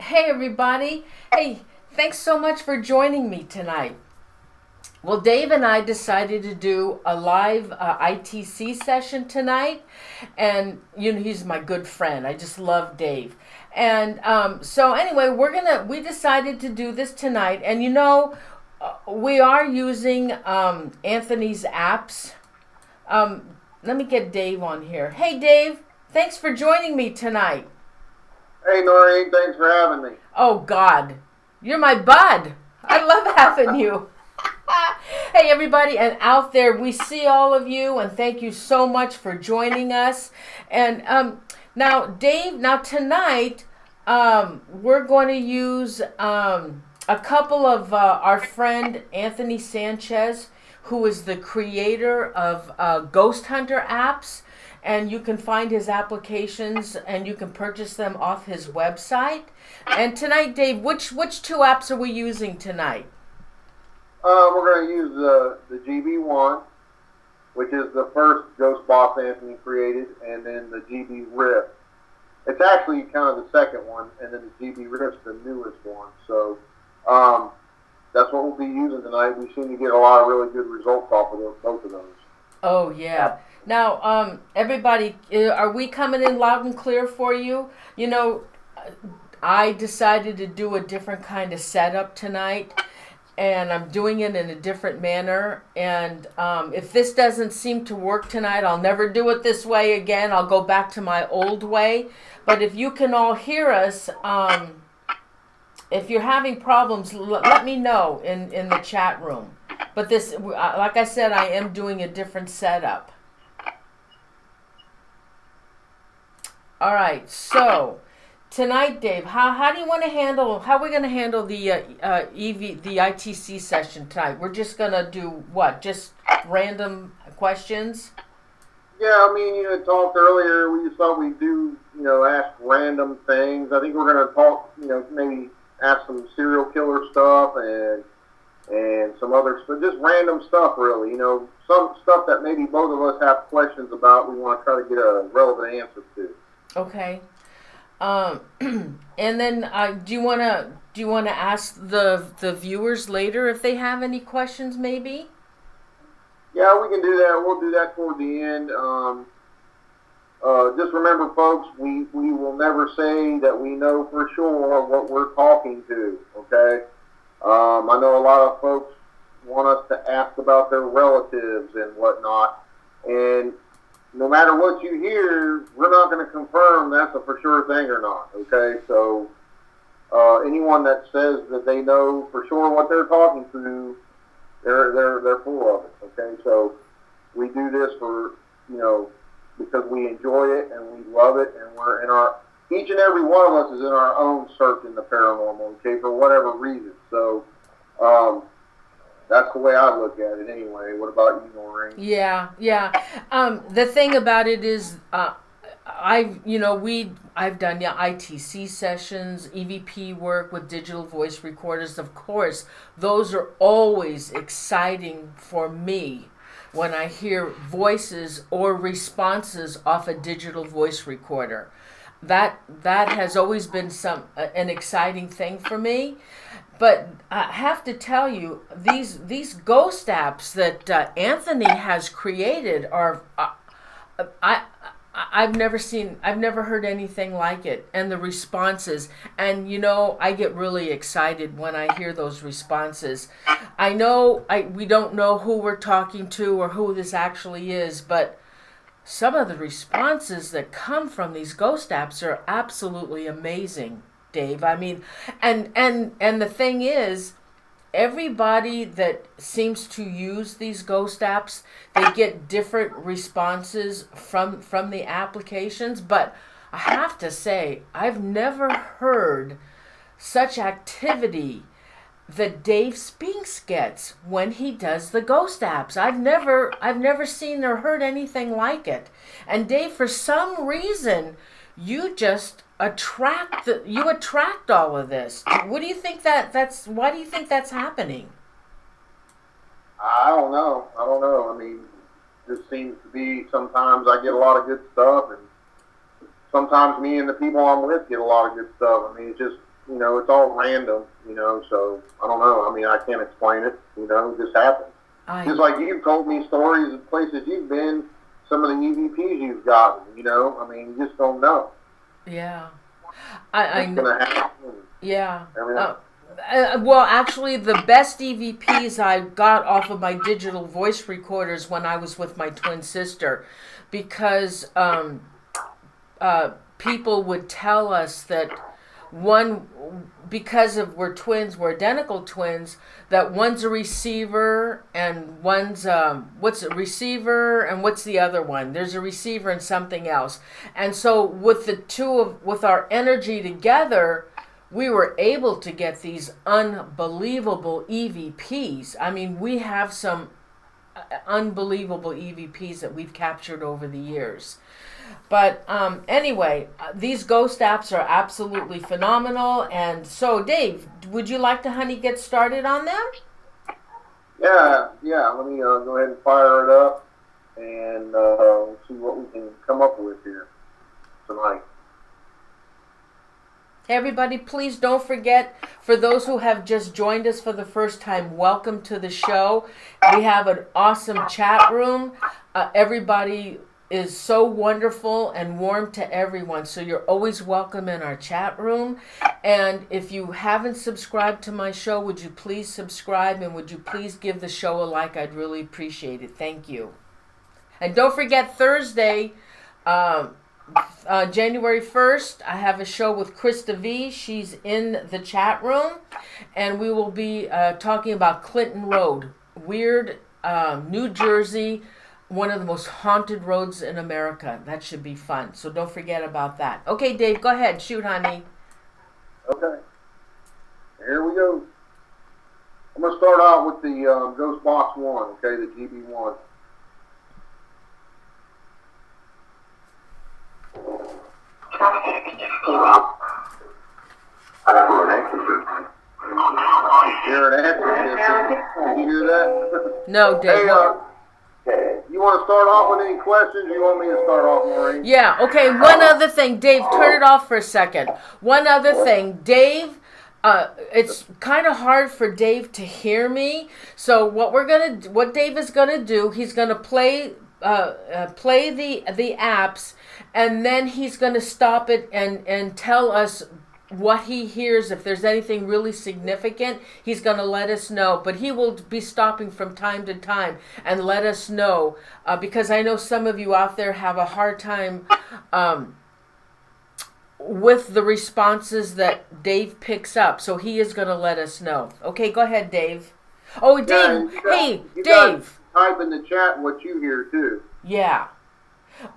Hey, everybody. Hey, thanks so much for joining me tonight. Well, Dave and I decided to do a live ITC session tonight. And, he's my good friend. I just love Dave. And so, anyway, we decided to do this tonight. And, we are using Anthony's apps. Let me get Dave on here. Hey, Dave, thanks for joining me tonight. Hey Norene, thanks for having me. Oh, God. You're my bud. I love having you. Hey, everybody, and out there, we see all of you, and thank you so much for joining us. And now, Dave, tonight, we're going to use a couple of our friend Anthony Sanchez, who is the creator of Ghost Hunter apps. And you can find his applications and you can purchase them off his website. And tonight, Dave, which two apps are we using tonight? We're going to use the GB1, which is the first Ghost Box Anthony created, and then the GB Rift. It's actually kind of the second one, and then the GB Rift's the newest one. So that's what we'll be using tonight. We seem to get a lot of really good results off of both of those. Oh, yeah. Now, everybody, are we coming in loud and clear for you? I decided to do a different kind of setup tonight, and I'm doing it in a different manner. And if this doesn't seem to work tonight, I'll never do it this way again. I'll go back to my old way. But if you can all hear us, if you're having problems, let me know in the chat room. But this, like I said, I am doing a different setup. All right, so tonight, Dave, how do you want to handle? How are we going to handle the the ITC session tonight? We're just going to do what? Just random questions? Yeah, I mean, you had talked earlier. We just thought we'd do, ask random things. I think we're going to talk, maybe ask some serial killer stuff and some other stuff, just random stuff, really. Some stuff that maybe both of us have questions about. We want to try to get a relevant answer to. Okay. And then do you want to ask the viewers later if they have any questions, maybe? Yeah, we can do that. We'll do that toward the end. Just remember, folks, we will never say that we know for sure what we're talking to. Okay. I know a lot of folks want us to ask about their relatives and whatnot, and no matter what you hear, we're not going to confirm that's a for sure thing or not. Okay, so anyone that says that they know for sure what they're talking to, they're full of it. Okay, so we do this for because we enjoy it and we love it, and we're in our each and every one of us is in our own search in the paranormal. Okay, for whatever reason. So that's the way I look at it anyway. What about you, Norene? Yeah. The thing about it is, I've done ITC sessions, EVP work with digital voice recorders. Of course, those are always exciting for me when I hear voices or responses off a digital voice recorder. That has always been an exciting thing for me. But I have to tell you, these ghost apps that Anthony has created are, I've never heard anything like it, and the responses, and I get really excited when I hear those responses. I know we don't know who we're talking to or who this actually is, but some of the responses that come from these ghost apps are absolutely amazing, Dave. I mean, and the thing is, everybody that seems to use these ghost apps, they get different responses from the applications. But I have to say, I've never heard such activity that Dave Spinks gets when he does the ghost apps. I've never seen or heard anything like it. And Dave, for some reason, you just attract all of this. What do you think why do you think that's happening? I don't know. I mean, it just seems to be sometimes I get a lot of good stuff, and sometimes me and the people I'm with get a lot of good stuff. I mean, it's just it's all random, so I don't know. I mean, I can't explain it, it just happens. Just like you've told me stories of places you've been, some of the EVPs you've gotten, I mean, you just don't know. Yeah. It's going to happen. Yeah. Well, actually, the best EVPs I got off of my digital voice recorders when I was with my twin sister, because people would tell us that because we're twins, we're identical twins, that one's a receiver and one's what's a receiver and what's the other one? There's a receiver and something else. And so with with our energy together, we were able to get these unbelievable EVPs. I mean, we have some unbelievable EVPs that we've captured over the years. But anyway, these ghost apps are absolutely phenomenal. And so, Dave, would you like to, get started on them? Yeah. Let me go ahead and fire it up and see what we can come up with here tonight. Hey everybody, please don't forget, for those who have just joined us for the first time, welcome to the show. We have an awesome chat room. Everybody is so wonderful and warm to everyone, so you're always welcome in our chat room. And if you haven't subscribed to my show, would you please subscribe, and would you please give the show a like? I'd really appreciate it. Thank you. And don't forget, Thursday, January 1st, I have a show with Krista V. She's in the chat room, and we will be talking about Clinton Road, weird New Jersey, one of the most haunted roads in America. That should be fun, so don't forget about that. Okay, Dave, go ahead. Shoot, honey. Okay. Here we go. I'm going to start out with the Ghost Box 1, okay, the GB1. You're an answer. Did you hear that? No, Dave. Hey, you want to start off with any questions, or you want me to start off, Norene? Yeah, okay, one other thing. Dave, turn it off for a second. One other thing. Dave, it's kind of hard for Dave to hear me. So what Dave is gonna do, he's gonna play the apps, and then he's gonna stop it and tell us what he hears. If there's anything really significant, he's going to let us know. But he will be stopping from time to time and let us know, because I know some of you out there have a hard time with the responses that Dave picks up. So he is going to let us know. Okay, go ahead, Dave. Oh, Dave. Dave. Type in the chat what you hear too. Yeah.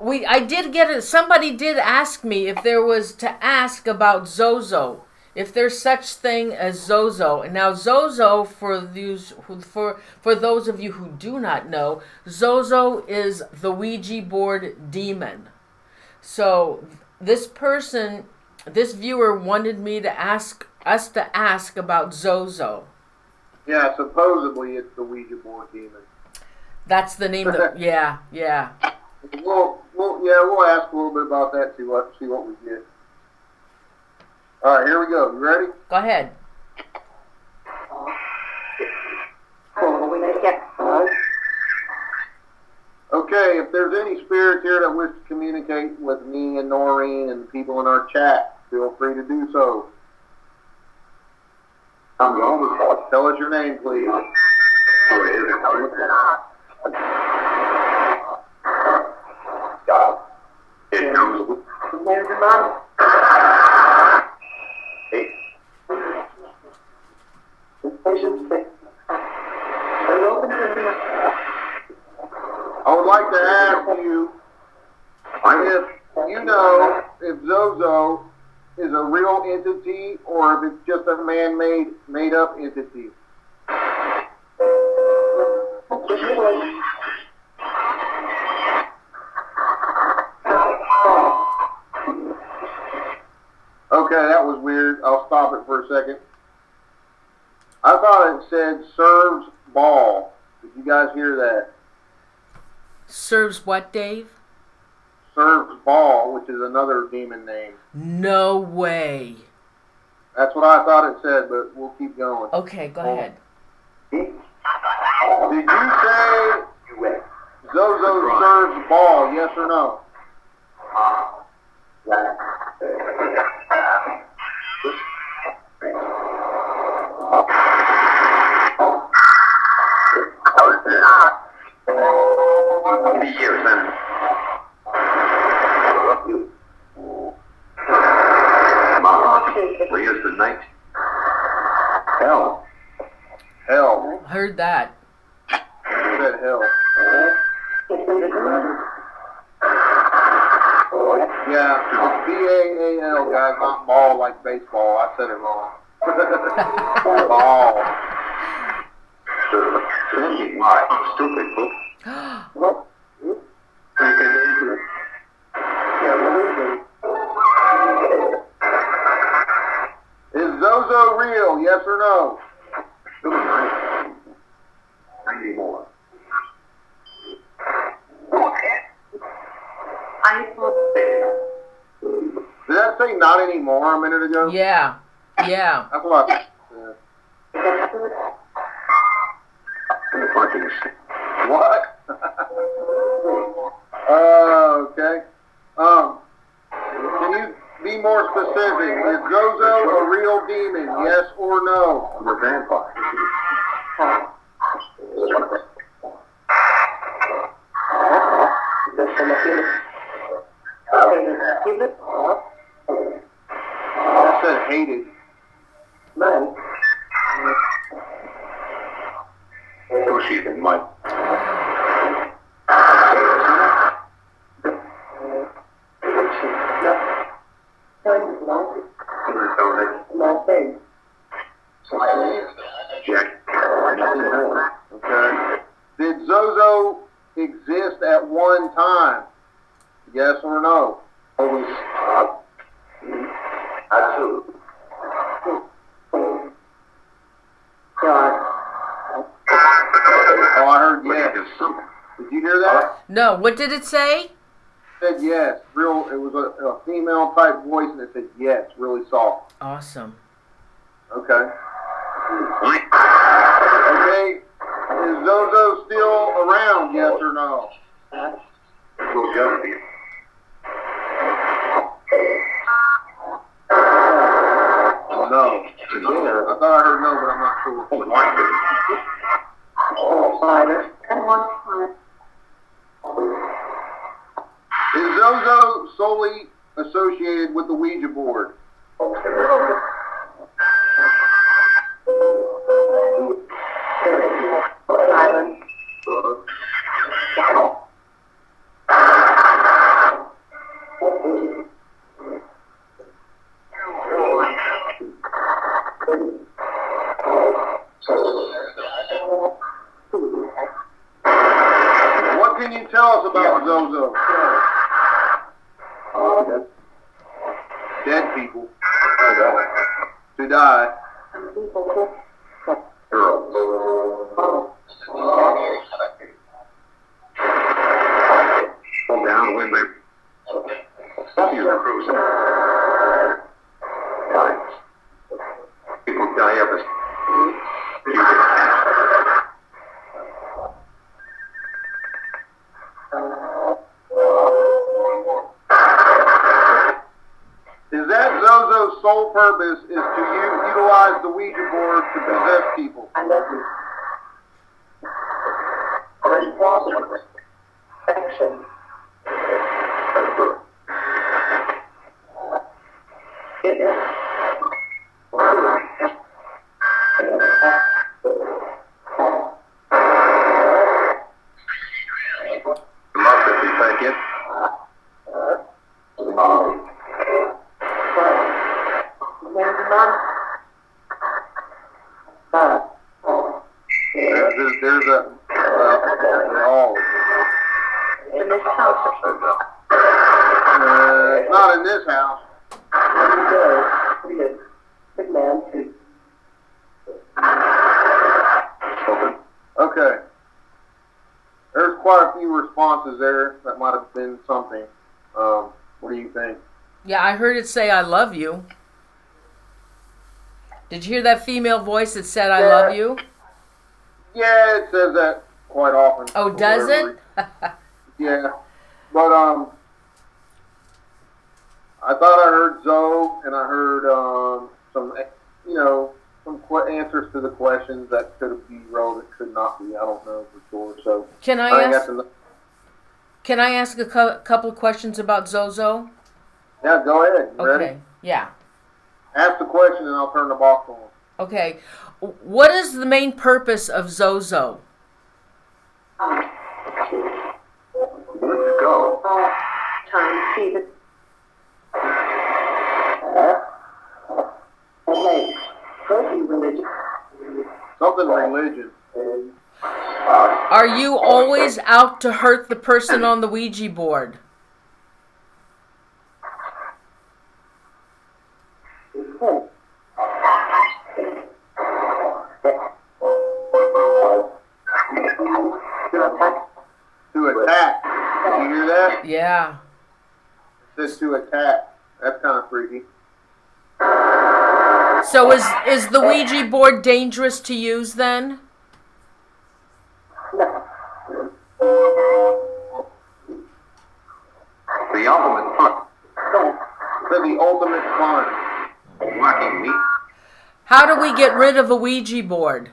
I did get it. Somebody did ask me if there was to ask about Zozo, if there's such thing as Zozo. And now Zozo, for those of you who do not know, Zozo is the Ouija board demon. So this viewer wanted me to ask about Zozo. Yeah, supposedly it's the Ouija board demon. That's the name. Yeah. We'll ask a little bit about that. See what we get. All right, here we go. You ready? Go ahead. Okay, if there's any spirits here that wish to communicate with me and Norene and the people in our chat, feel free to do so. Tell us your name, please. I would like to ask you if you know if Zozo is a real entity or if it's just a man-made, made-up entity. Okay, that was weird. I'll stop it for a second. I thought it said serves ball. Did you guys hear that? Serves what, Dave? Serves ball, which is another demon name. No way. That's what I thought it said, but we'll keep going. Okay, go ahead. Did you say Zozo serves ball, yes or no? Where's the night? Hell. Hell. Heard that. I said hell. Yeah, it's B-A-A-L, guys, not ball like baseball. I said it wrong. Ball. Stupid book. Is Zozo real, yes or no? 90 more. Did that say not anymore a minute ago? Yeah. Yeah. That's what I said. What? Okay. Can you be more specific? Is Zozo a real demon, yes or no? I'm a vampire. I said hated. Go see them, Mike. Jack. Okay. Did Zozo exist at one time? Yes or no? Always. Absolutely. Oh, I heard yes. Did you hear that? No, what did it say? It said yes. Real. It was a female type voice, and it said yes, really soft. Awesome. Okay. Okay. Is Zozo still around? Yes or no? Well, gotta be. No. I thought I heard no, but I'm not sure. Is Zozo solely associated with the Ouija board? What can you tell us about Zozo? Dead people. To die. Down when they cruising. People die of it. Is that Zozo's sole purpose is to utilize the Ouija board to possess people? Democracy, thank you. There's a they're all not in this house. Okay. There's quite a few responses there. That might have been something. What do you think? Yeah, I heard it say I love you. Did you hear that female voice that said, "I love you"? Yeah, it says that quite often. Oh, for does whatever it? reason. Yeah, but I thought I heard Zoe, and I heard some, some answers to the questions that could be relevant, could not be. I don't know for sure. So Can I think ask? that's Can I ask a couple of questions about Zozo? yeah, go ahead. You Okay. ready? Yeah. Ask the question, and I'll turn the box on. Okay. What is the main purpose of Zozo? Let's go. Time to see the religion. Something religion. Are you always out to hurt the person on the Ouija board? To attack. Did you hear that? Yeah. It says to attack. That's kind of freaky. So is the Ouija board dangerous to use then? The ultimate fun. For the ultimate fun. Whacking me. How do we get rid of a Ouija board?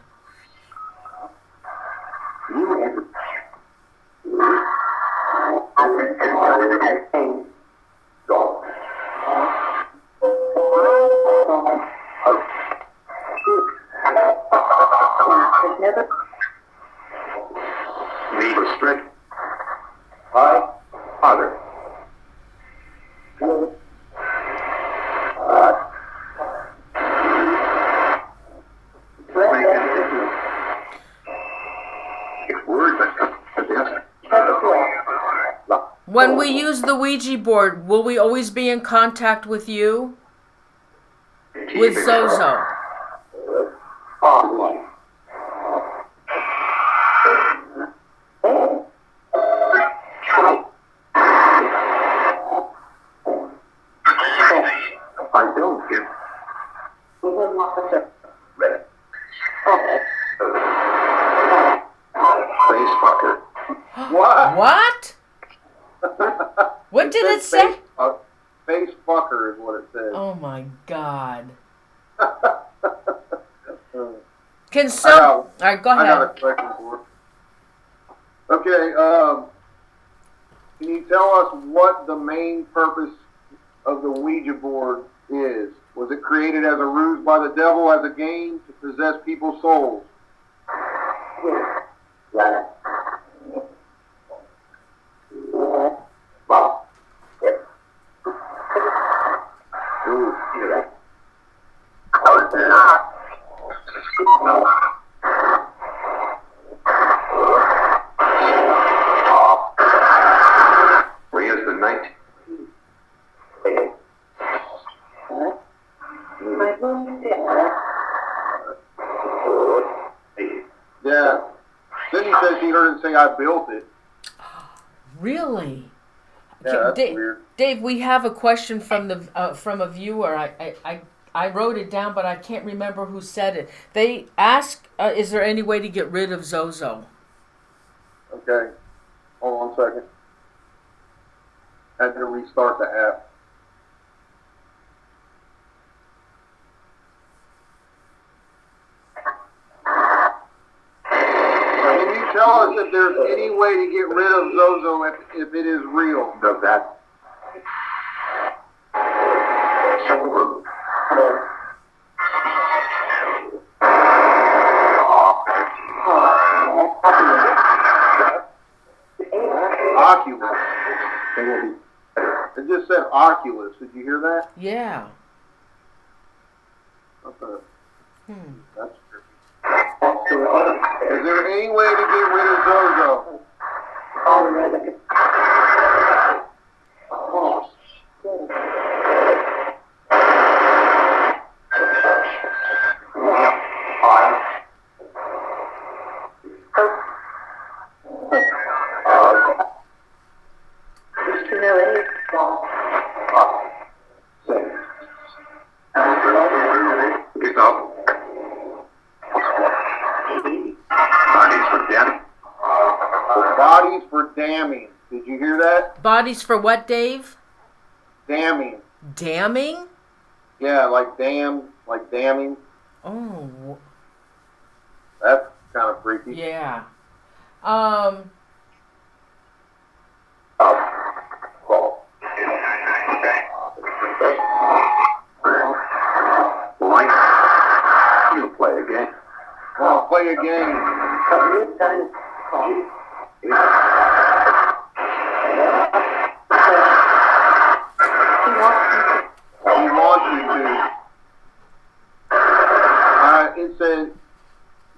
Leave restrict. Hi. Father. When we use the Ouija board, will we always be in contact with you? With Zozo? Offline. I don't give. Face fucker. What? What? What did it say? Face fucker is what it says. Oh my God. All Can some... All right, go I got a ahead. question for you. Okay, can you tell us what the main purpose of the Ouija board is? Was it created as a ruse by the devil as a game to possess people's souls? Ooh, yeah. Where's the night? Yeah. Then he said she heard him say, "I built it." Really? Yeah, that's Dave, weird. Dave, we have a question from a viewer. I wrote it down, but I can't remember who said it. They ask, is there any way to get rid of Zozo? Okay. Hold on a second. Had to restart the app. Can you tell us if there's any way to get rid of Zozo if it is real? Does that? Oculus. It just said Oculus. Did you hear that? Yeah. Okay. That's tricky. Oh, Is there any way to get rid of Zozo? It's bodies of bodies for death. Bodies for damning. Did you hear that? Bodies for what, Dave? Damning. Damning? Yeah, like damn, like damning. Oh, That's kind of freaky. yeah. Like, you play again. Well, play a game. You've done He wants you to. It said,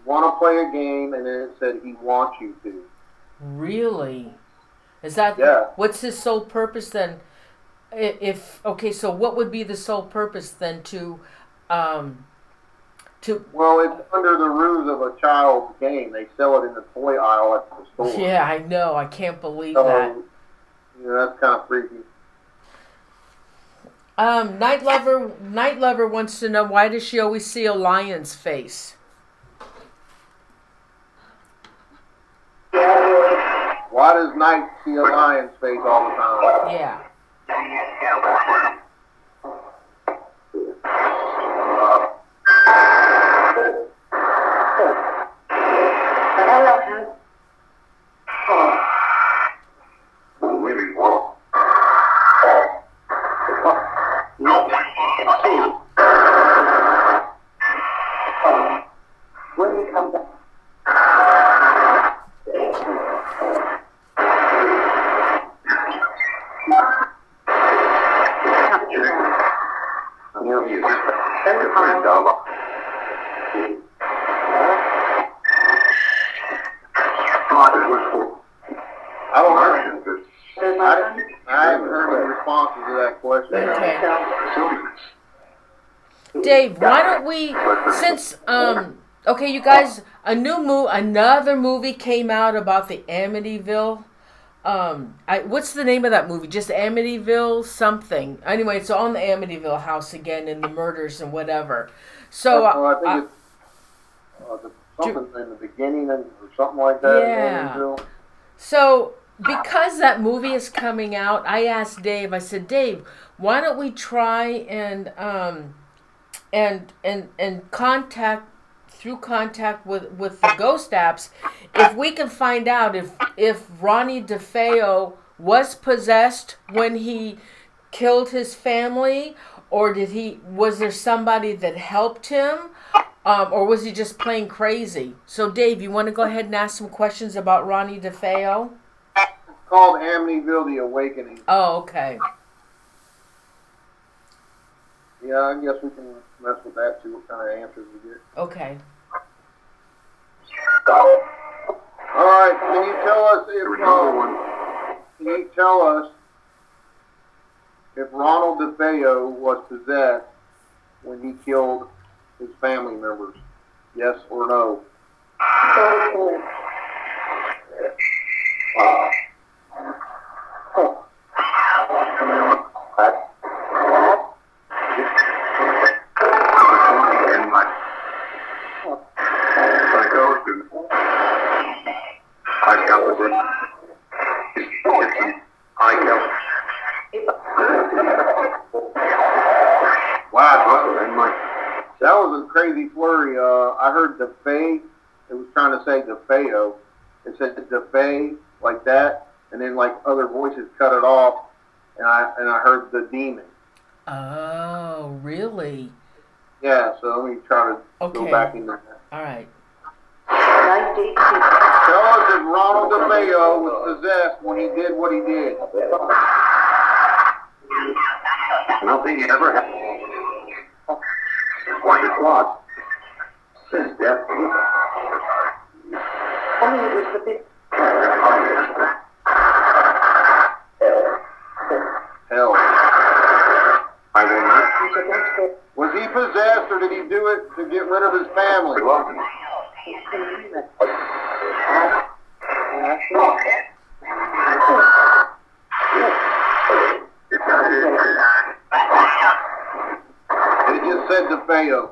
want to play a game, and then it said he wants you to. Really? Is that Yeah. what's his sole purpose then? Okay, so what would be the sole purpose then to Well, it's under the ruse of a child's game. They sell it in the toy aisle at the store. Yeah, I know. I can't believe So, that. that's kind of freaky. Night Lover wants to know, why does she always see a lion's face? Why does Night see a lion's face all the time? Yeah. Really well. No. when you come back. I don't know. I haven't heard any responses to that question. Okay. Dave, why don't we, since okay, you guys, another movie came out about the Amityville. What's the name of that movie? Just Amityville something. Anyway, it's on the Amityville house again, and the murders and whatever. So I think it's something in the beginning or something like that. Yeah. Amityville. So, because that movie is coming out, I asked Dave, I said, Dave, why don't we try and contact with the ghost apps, if we can find out if Ronnie DeFeo was possessed when he killed his family, or was there somebody that helped him, or was he just plain crazy? So Dave, you want to go ahead and ask some questions about Ronnie DeFeo? It's called Amityville: The Awakening. Oh, okay. Yeah, I guess we can mess with that, see what kind of answers we get. Okay. All right, can you tell us if Ronald DeFeo was possessed when he killed his family members? Yes or no? Wow, that was a crazy flurry. I heard DeFeo. It was trying to say DeFeo. It said DeFeo like that, and then like other voices cut it off, and I heard the demon. Oh, really? Yeah. So let me try to go back into that. All right. Tell us if Ronald DeFeo was possessed when he did what he did. Nothing ever happened. What it was. Since death. Hell. I will not. Was he possessed, or did he do it to get rid of his family? It just said DeFeo.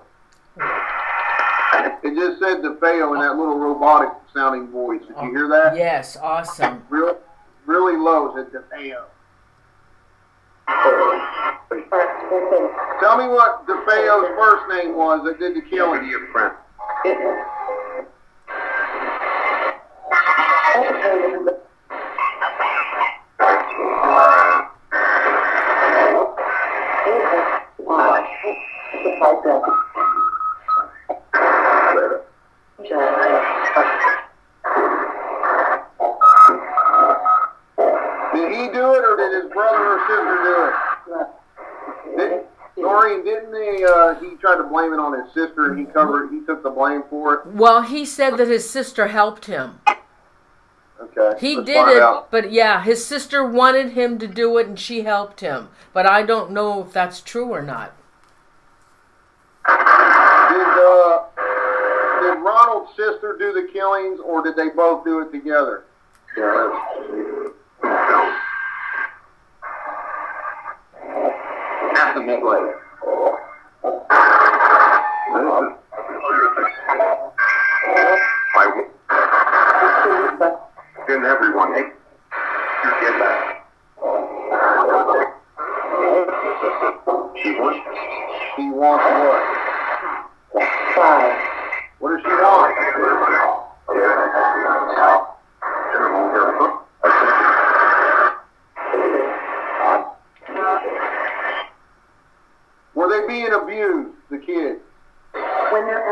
It just said DeFeo in that little robotic sounding voice. Did you hear that? Yes, awesome. Really low. It said DeFeo. Tell me what DeFeo's first name was that did the killing. Your friend. Did he do it or did his brother or sister do it? Norene, didn't he tried to blame it on his sister and he took the blame for it? Well, he said that his sister helped him. Okay. He let's did find it, out. but yeah, his sister wanted him to do it and she helped him. But I don't know if that's true or not. Did Ronald's sister do the killings or did they both do it together? Half a minute later. In everyone, hey, you get that. She wants what? What does she want? Were they being abused, the kids? When they're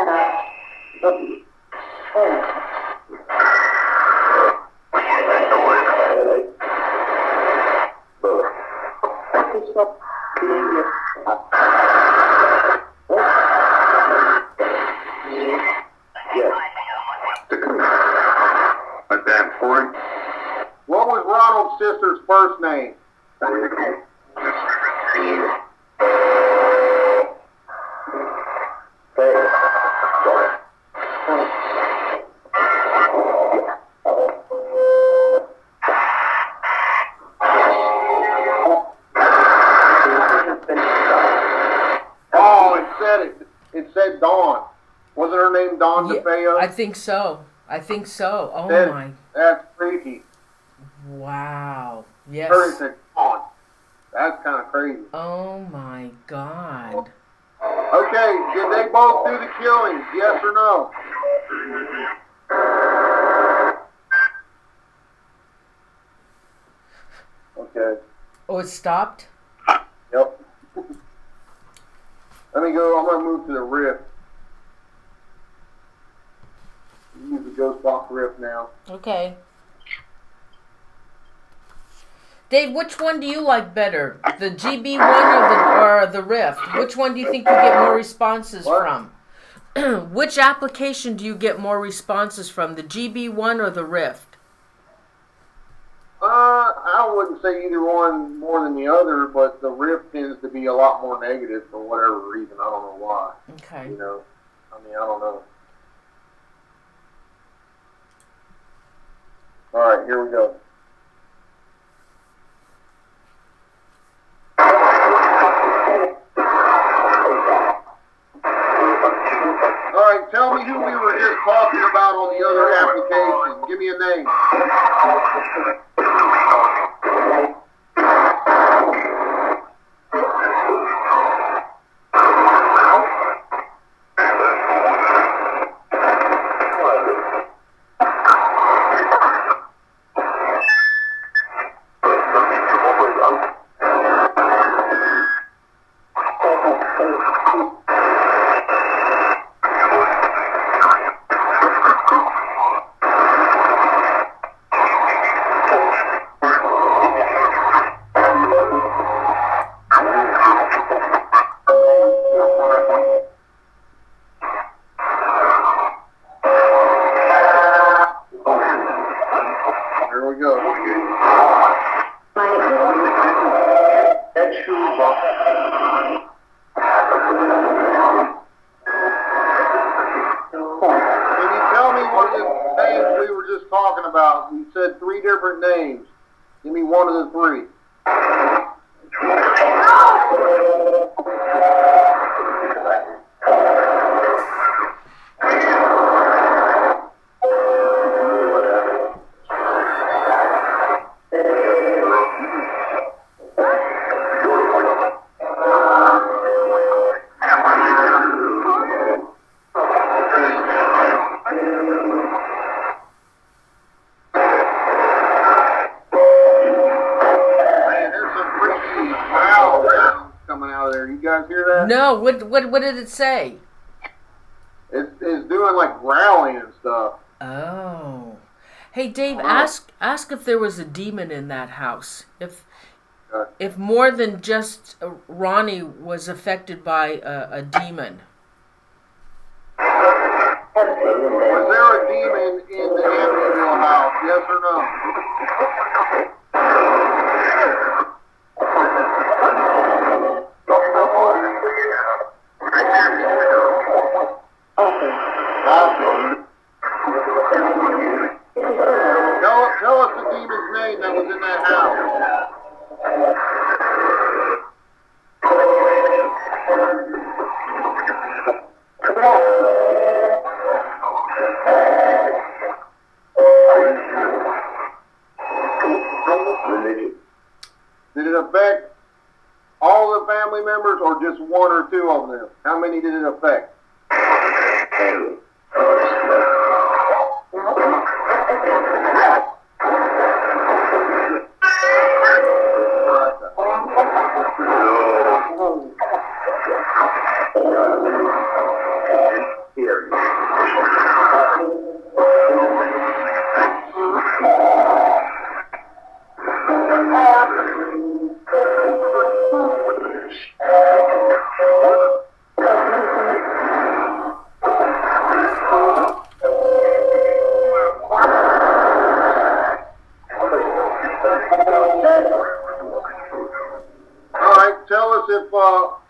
At that point, What was Ronald's sister's first name? Oh, it said Dawn. Wasn't her name Dawn DeFeo? I think so. Oh my. That's freaky. Wow. Yes. Her said Dawn. That's kind of crazy. Oh my God. Okay, did they both do the killings? Yes or no? Okay. Oh, it stopped? Yep. Let me go. I'm going to move to the rift. Use the Ghost Box rift now. Okay. Dave, which one do you like better? The GB one or the Rift? Which one do you think you get more responses from? Which application do you get more responses from? The GB one or the Rift? I wouldn't say either one more than the other, but the rift tends to be a lot more negative for whatever reason. I don't know why. Okay. You know, I mean, I don't know. All right, here we go. All right, tell me who we were just talking about on the other application. Give me a name. Here we go. Can you tell me one of the names we were just talking about? We said 3 different names. Give me one of the 3. No, what did it say? It's doing like growling and stuff. Oh. Hey Dave, ask if there was a demon in that house. If more than just Ronnie was affected by a demon. Was there a demon in the Amityville house? Yes or no? Tell us the demon's name that was in that house. Did it affect all the family members or just one or two of them? How many did it affect?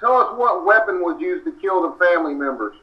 Tell us what weapon was used to kill the family members.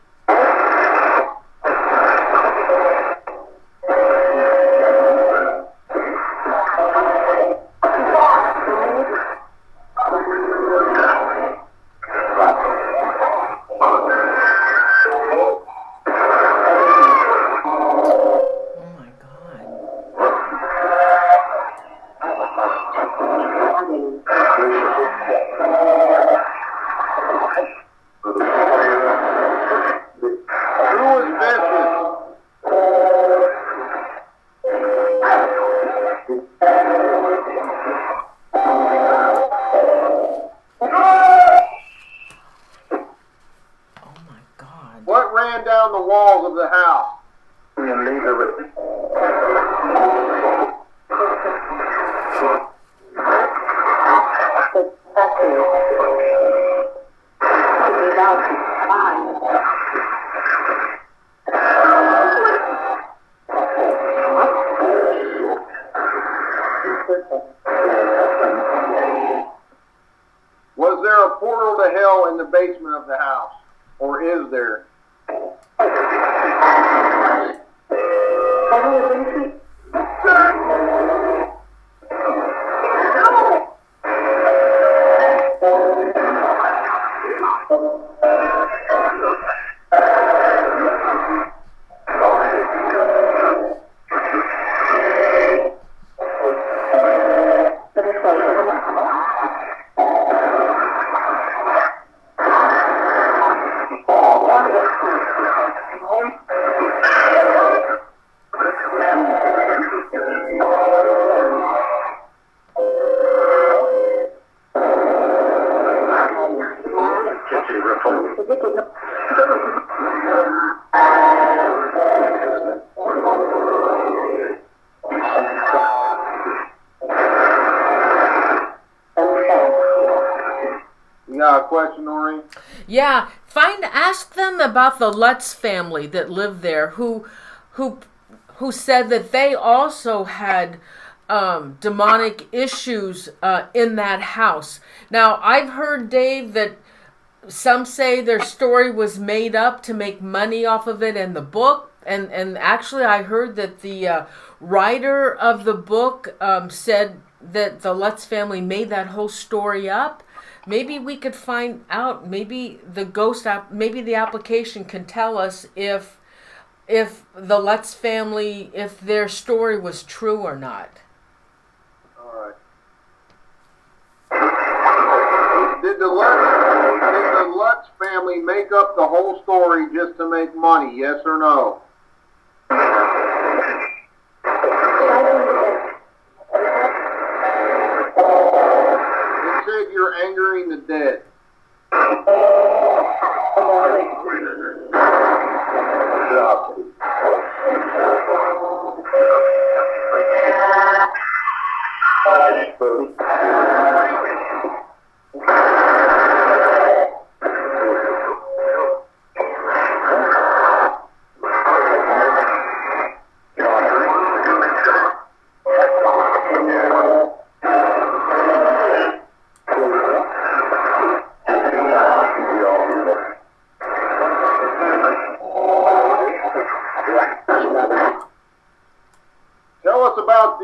Down the walls of the house. Was there a portal to hell in the basement of the house? Or is there? You got a question, Norene? Yeah, ask them about the Lutz family that lived there, who said that they also had demonic issues in that house. Now, I've heard, Dave, that some say their story was made up to make money off of it in the book, and actually I heard that the writer of the book said that the Lutz family made that whole story up. Maybe we could find out. Maybe maybe the application can tell us if the Lutz family, if their story was true or not. All right. Did the Lutz family make up the whole story just to make money? Yes or no? It said you're angering the dead.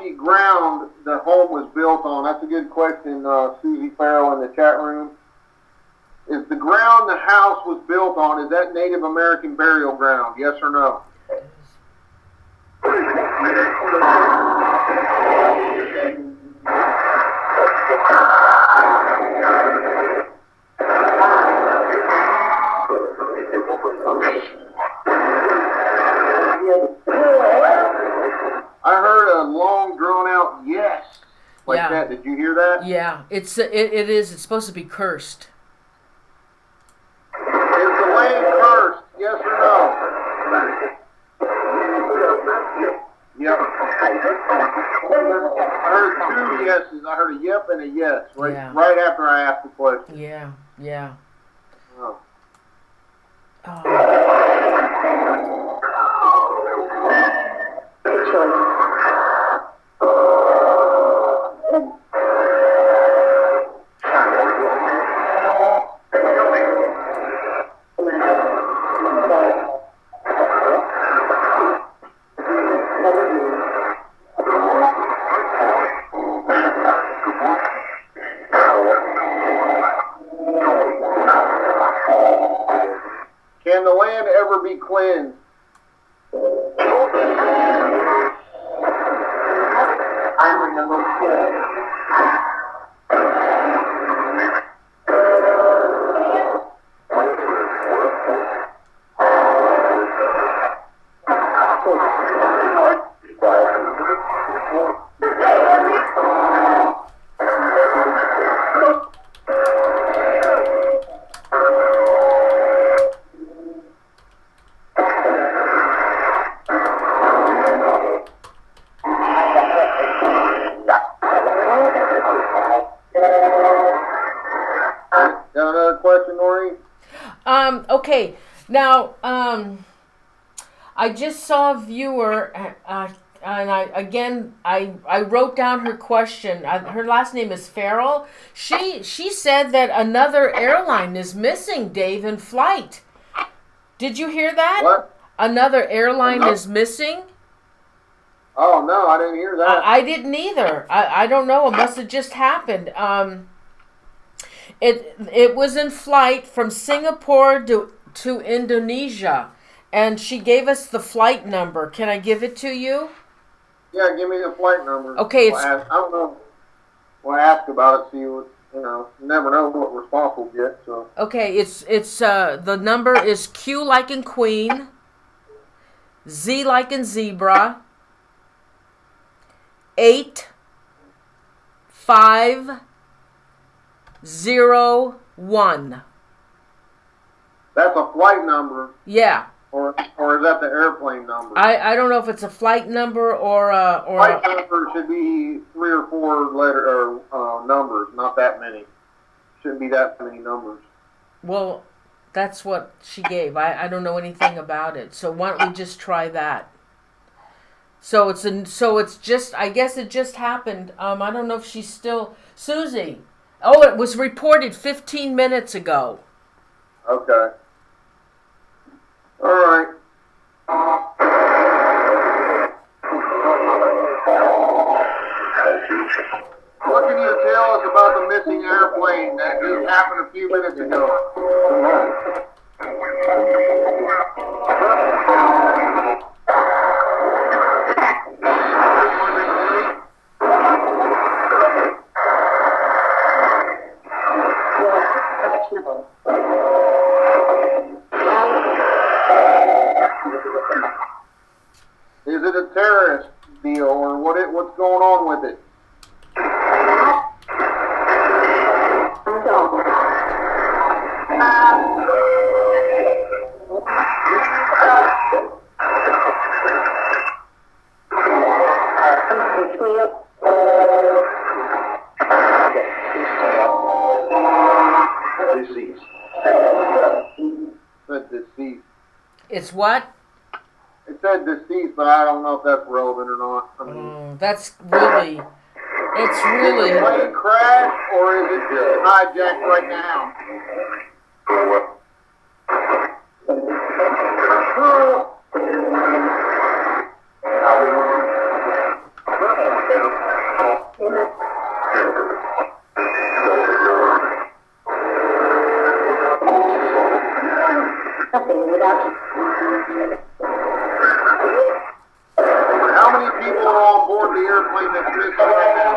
the ground the home was built on? That's a good question, Susie Farrell in the chat room. Is the ground the house was built on, is that Native American burial ground? Yes or no? I heard a long drawn out yes like that. Did you hear that? Yeah, it is. It's supposed to be cursed. Is the land cursed? Yes or no? Yep. I heard two yeses. I heard a yep and a yes right after I asked the question. Yeah, yeah. Oh. Can the land ever be cleansed? Got another question, Norene? Okay. Now, I just saw a viewer, and I wrote down her question. Her last name is Farrell. She said that another airline is missing, Dave, in flight. Did you hear that? What? Another airline is missing? Oh, no, I didn't hear that. I didn't either. I don't know. It must have just happened. It was in flight from Singapore to Indonesia, and she gave us the flight number. Can I give it to you? Yeah, give me the flight number. Okay, I don't know. We'll ask about it, see what, you never know what response we'll get, so. Okay, it's the number is Q like in Queen, Z like in Zebra, 8501. That's a flight number. Yeah. Or is that the airplane number? I don't know if it's a flight number or flight number should be 3 or 4 letter numbers, not that many. Shouldn't be that many numbers. Well, that's what she gave. I don't know anything about it. So why don't we just try that? So it's just, I guess it just happened. I don't know if she's still Susie. Oh, it was reported 15 minutes ago. Okay. All right. What can you tell us about the missing airplane that just happened a few minutes ago? Is it a terrorist deal, or what's going on with it? Deceased. It said deceased. It's what? It said deceased, but I don't know if that's relevant or not. I mean, It's really. is the plane crash, or is it just hijacked right now? nothing without you. How many people are on board the airplane that's missing right now?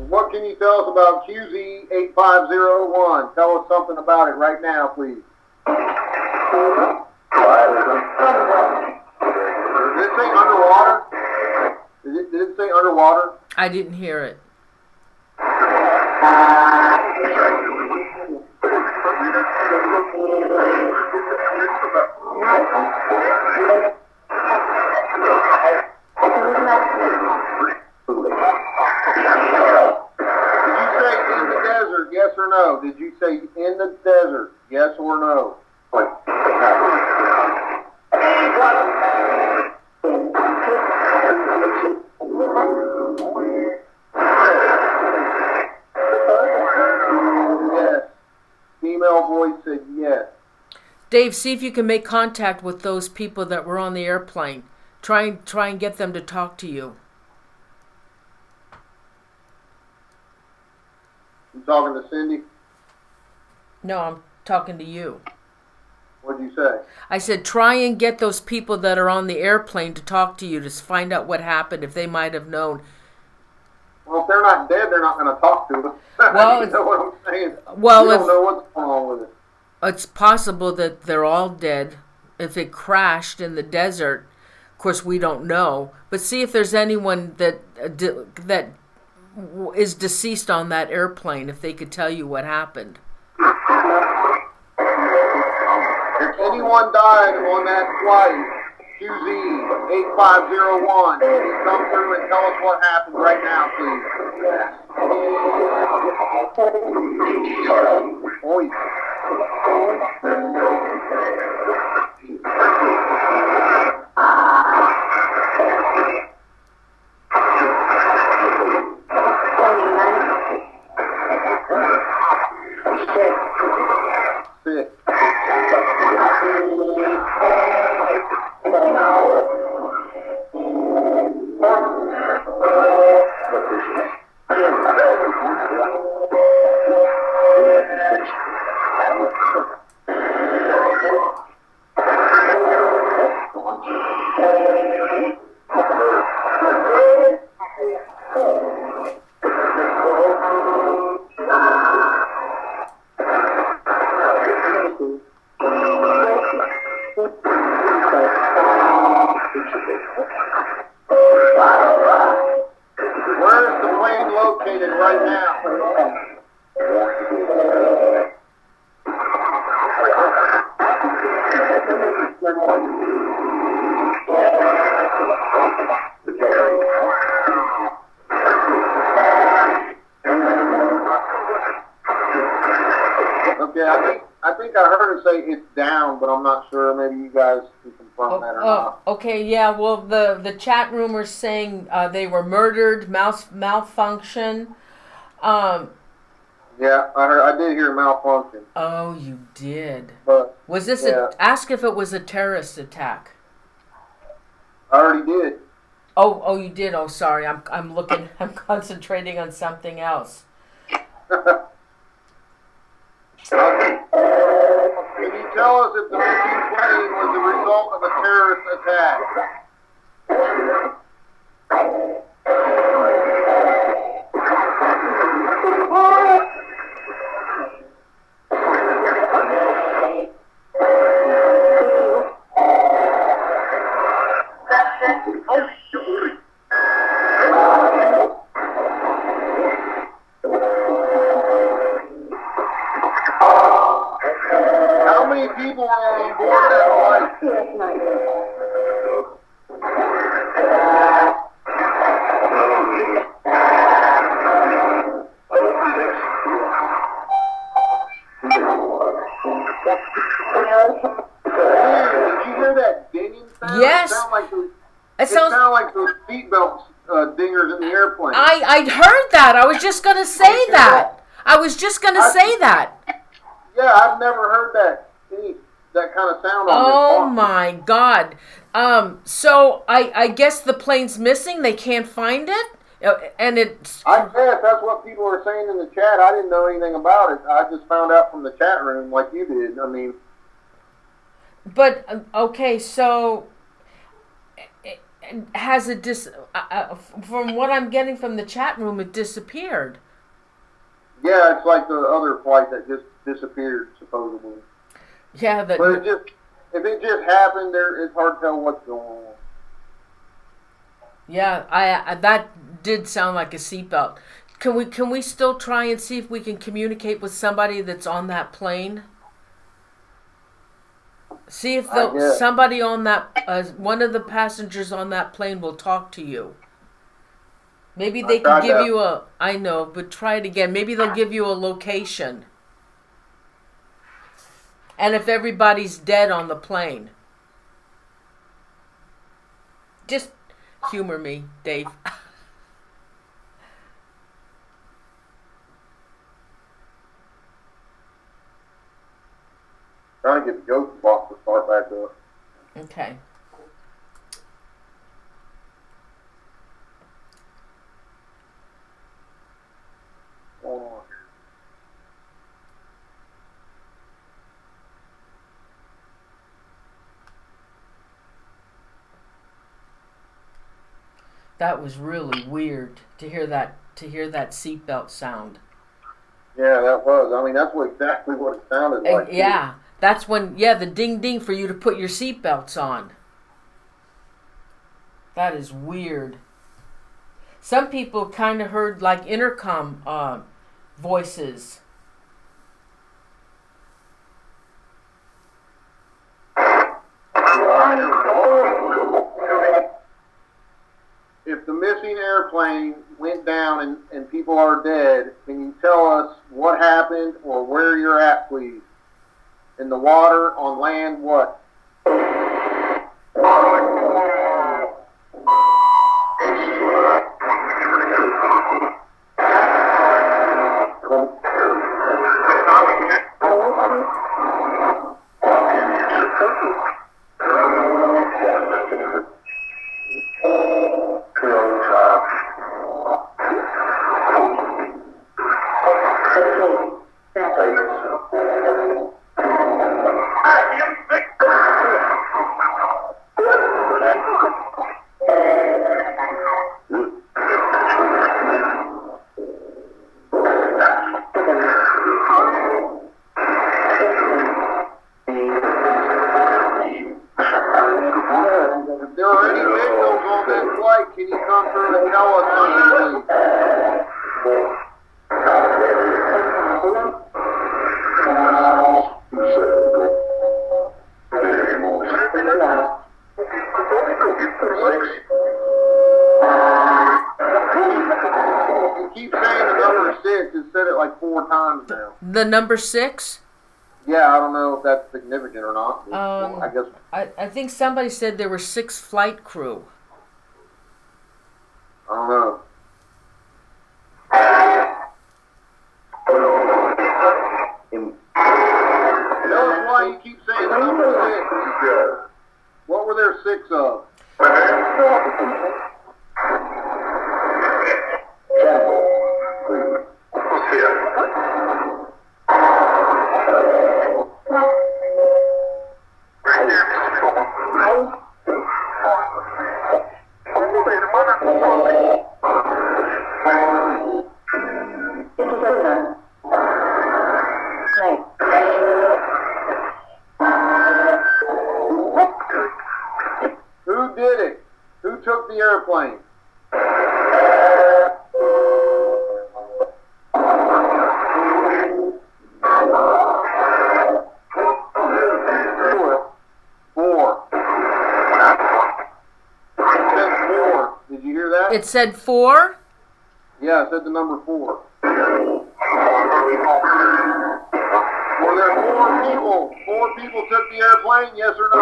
What can you tell us about QZ8501? Tell us something about it right now, please. Did it say underwater? Did it say underwater? I didn't hear it. Yes or no? Did you say in the desert? Yes or no? Yes. Female voice said yes. Dave, see if you can make contact with those people that were on the airplane. Try and get them to talk to you. You talking to Cindy? No, I'm talking to you. What'd you say? I said try and get those people that are on the airplane to talk to you to find out what happened, if they might have known. Well, if they're not dead, they're not going to talk to us. Well, you know what I'm saying? Well, we don't know what's going on with it. It's possible that they're all dead. If it crashed in the desert, of course we don't know. But see if there's anyone that is deceased on that airplane, if they could tell you what happened. If anyone died on that flight, QZ8501, can you come through and tell us what happened right now, please? Oi. Sick. Where's the plane located right now? Okay, I think I heard it say it's down, but I'm not sure. Maybe you guys can confirm that or not. Okay, yeah. Well, the chat room are saying they were murdered, malfunction. Yeah, I did hear malfunction. Oh, you did. But Was this ask if it was a terrorist attack? I already did. Oh, you did. Oh, sorry. I'm looking. I'm concentrating on something else. Can you tell us if the missing plane was the result of a terrorist attack? How many people are on board that flight? dingers in the airplane. I heard that. I was just going to say that. I was just going to say that. Yeah, I've never heard that kind of sound on this Oh box. my God. So I guess the plane's missing. They can't find it? And it's... I guess that's what people are saying in the chat. I didn't know anything about it. I just found out from the chat room like you did. I mean... But, okay, so... Has it from what I'm getting from the chat room, it disappeared. Yeah, it's like the other flight that just disappeared, supposedly. Yeah, But if it just happened, it's hard to tell what's going on. Yeah, I that did sound like a seatbelt. Can we still try and see if we can communicate with somebody that's on that plane? See if somebody on that one of the passengers on that plane will talk to you. Maybe they can give you a... I know, but try it again. Maybe they'll give you a location. And if everybody's dead on the plane. Just humor me, Dave. Trying to get the ghost box to start back up. Okay. Hold on here. That was really weird to hear that seatbelt sound. Yeah, that was. I mean, that's exactly what it sounded like. Yeah, that's when, the ding ding for you to put your seatbelts on. That is weird. Some people kind of heard like intercom voices. If the missing airplane went down and people are dead, can you tell us what happened or where you're at, please? In the water, on land, what? The number 6? Yeah, I don't know if that's significant or not. I guess. I think somebody said there were 6 flight crew. I don't know. Tell us why you keep saying the number 6. What were there 6 of? Who did it? Who took the airplane? Four. It said 4. Did you hear that? It said 4? Yeah, it said the number 4. Were there 4 people? 4 people took the airplane, yes or no?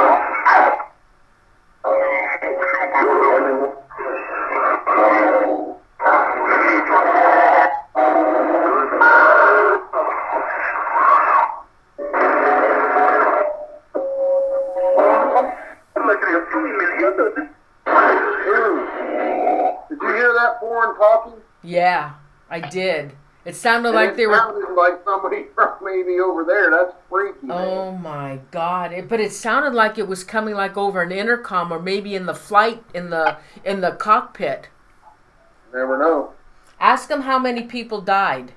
horn talking? Yeah, I did. It sounded And like it they were. sounded like somebody from maybe over there. That's freaky, man. Oh my God! But it sounded like it was coming like over an intercom, or maybe in the flight in the cockpit. Never know. Ask them how many people died.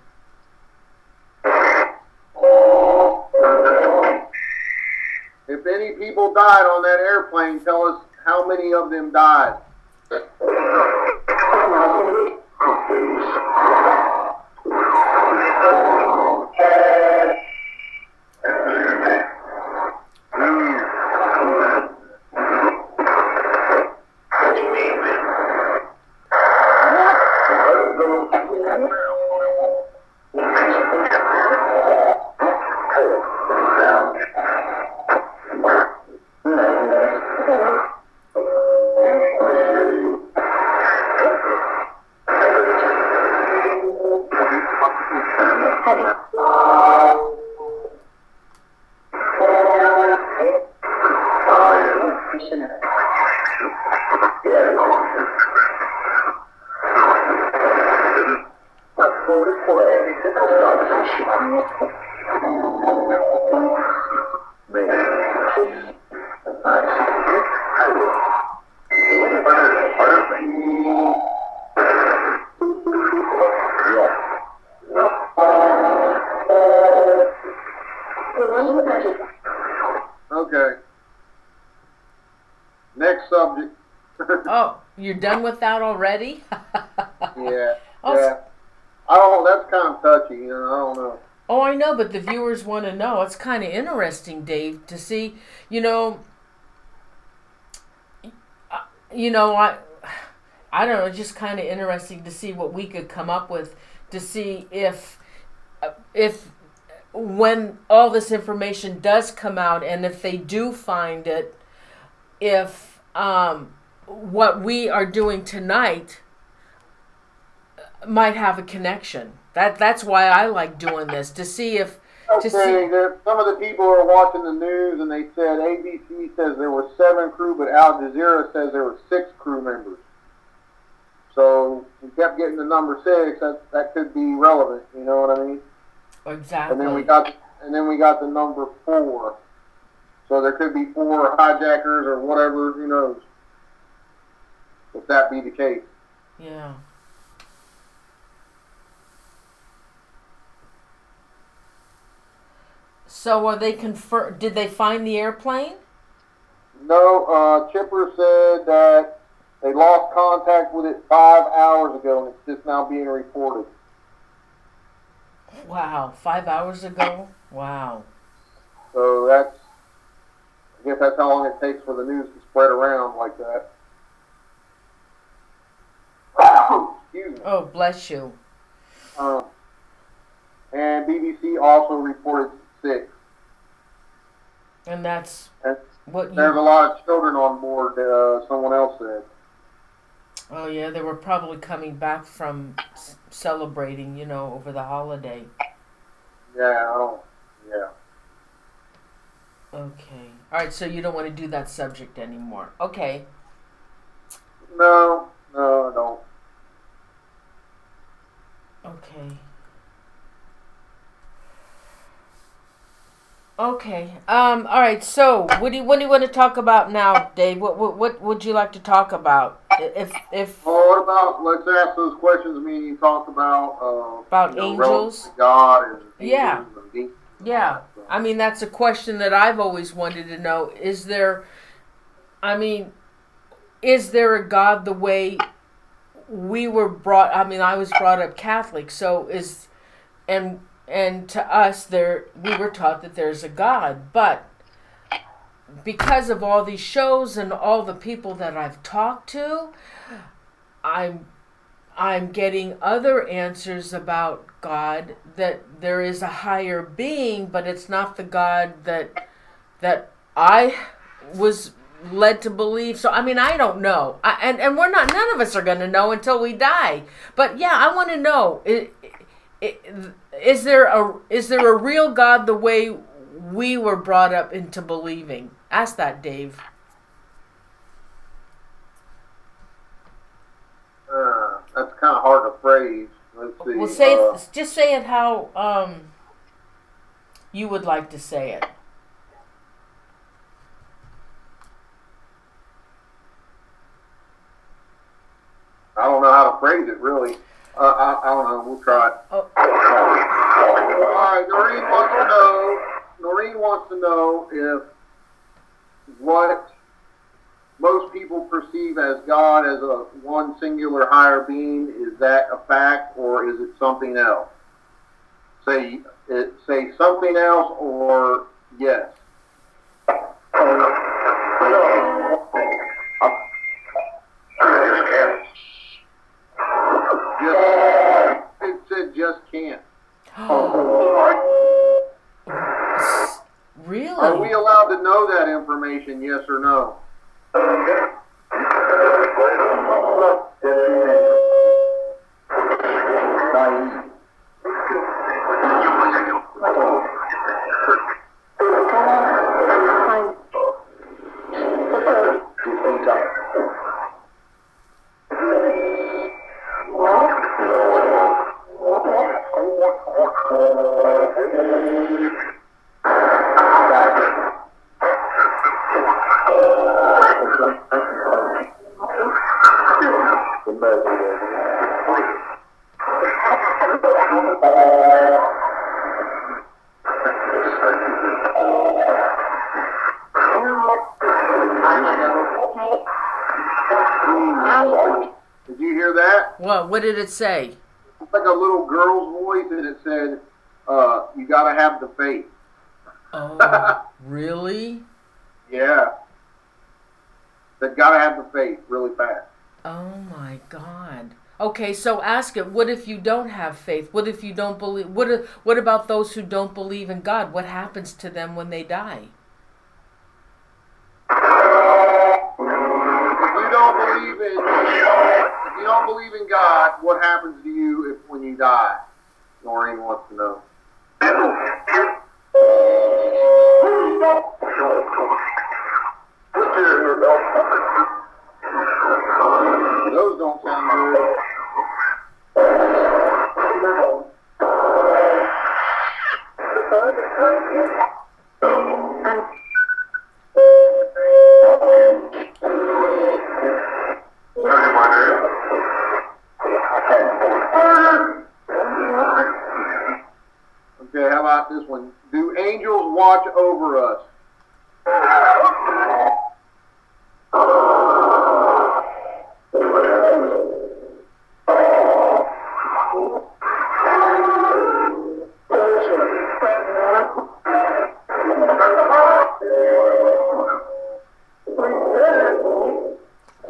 If any people died on that airplane, tell us how many of them died. Okay. Next subject. Oh, you're done with that already? Yeah. Oh, Yeah. I don't. That's kind of touchy. You know. I don't know. Oh, I know, but the viewers want to know. It's kind of interesting, Dave, to see. You know, I don't know. It's just kind of interesting to see what we could come up with to see if when all this information does come out, and if they do find it, if what we are doing tonight might have a connection. That's why I like doing this, to see if some of the people are watching the news, and they said ABC says there were 7 crew, but Al Jazeera says there were 6 crew members. So we kept getting the number 6. That could be relevant. You know what I mean? Exactly. And then we got the number 4. So there could be 4 hijackers or whatever. Who knows? If that be the case. Yeah. So are they did they find the airplane? No, Chipper said that they lost contact with it 5 hours ago, and it's just now being reported. Wow, 5 hours ago? Wow. So I guess that's how long it takes for the news to spread around like that. Excuse me. Oh, bless you. And BBC also reported 6. And that's And what there's a lot of children on board, someone else said. Oh, yeah, they were probably coming back from celebrating, over the holiday. Yeah. Okay. All right, so you don't want to do that subject anymore. Okay. No, I don't. Okay. Okay. All right. So, what do you want to talk about now, Dave? What would you like to talk about? If Well, what about, let's ask those questions. I mean, you talked about angels, God, and yeah, angels and demons. yeah. I mean, that's a question that I've always wanted to know. Is there a God the way we were brought? I mean, I was brought up Catholic, so and to us, we were taught that there's a God, but because of all these shows and all the people that I've talked to, I'm getting other answers about God, that there is a higher being, but it's not the God that I was led to believe. So I mean, I don't know, and we're not. None of us are going to know until we die. But yeah, I want to know. Is there a real God the way we were brought up into believing? Ask that, Dave. That's kind of hard to phrase. Let's see. Well, say it, just say it how you would like to say it. I don't know how to phrase it, really. I don't know. We'll try it. Oh. All right, Norene wants to know if what most people perceive as God as a one singular higher being, is that a fact or is it something else? Say something else or yes. It said just can't. Really? Are we allowed to know that information, yes or no? Did you hear that? What did it say? It's like a little girl's voice, and it said, you gotta have the faith. Oh, really? Yeah. They gotta have the faith really fast. Oh my God. Okay, so ask it, what if you don't have faith? What if you don't believe? What about those who don't believe in God? What happens to them when they die? If you don't believe in God, what happens to you when you die? Norene wants to know. Those don't sound good. Okay, how about this one? Do angels watch over us?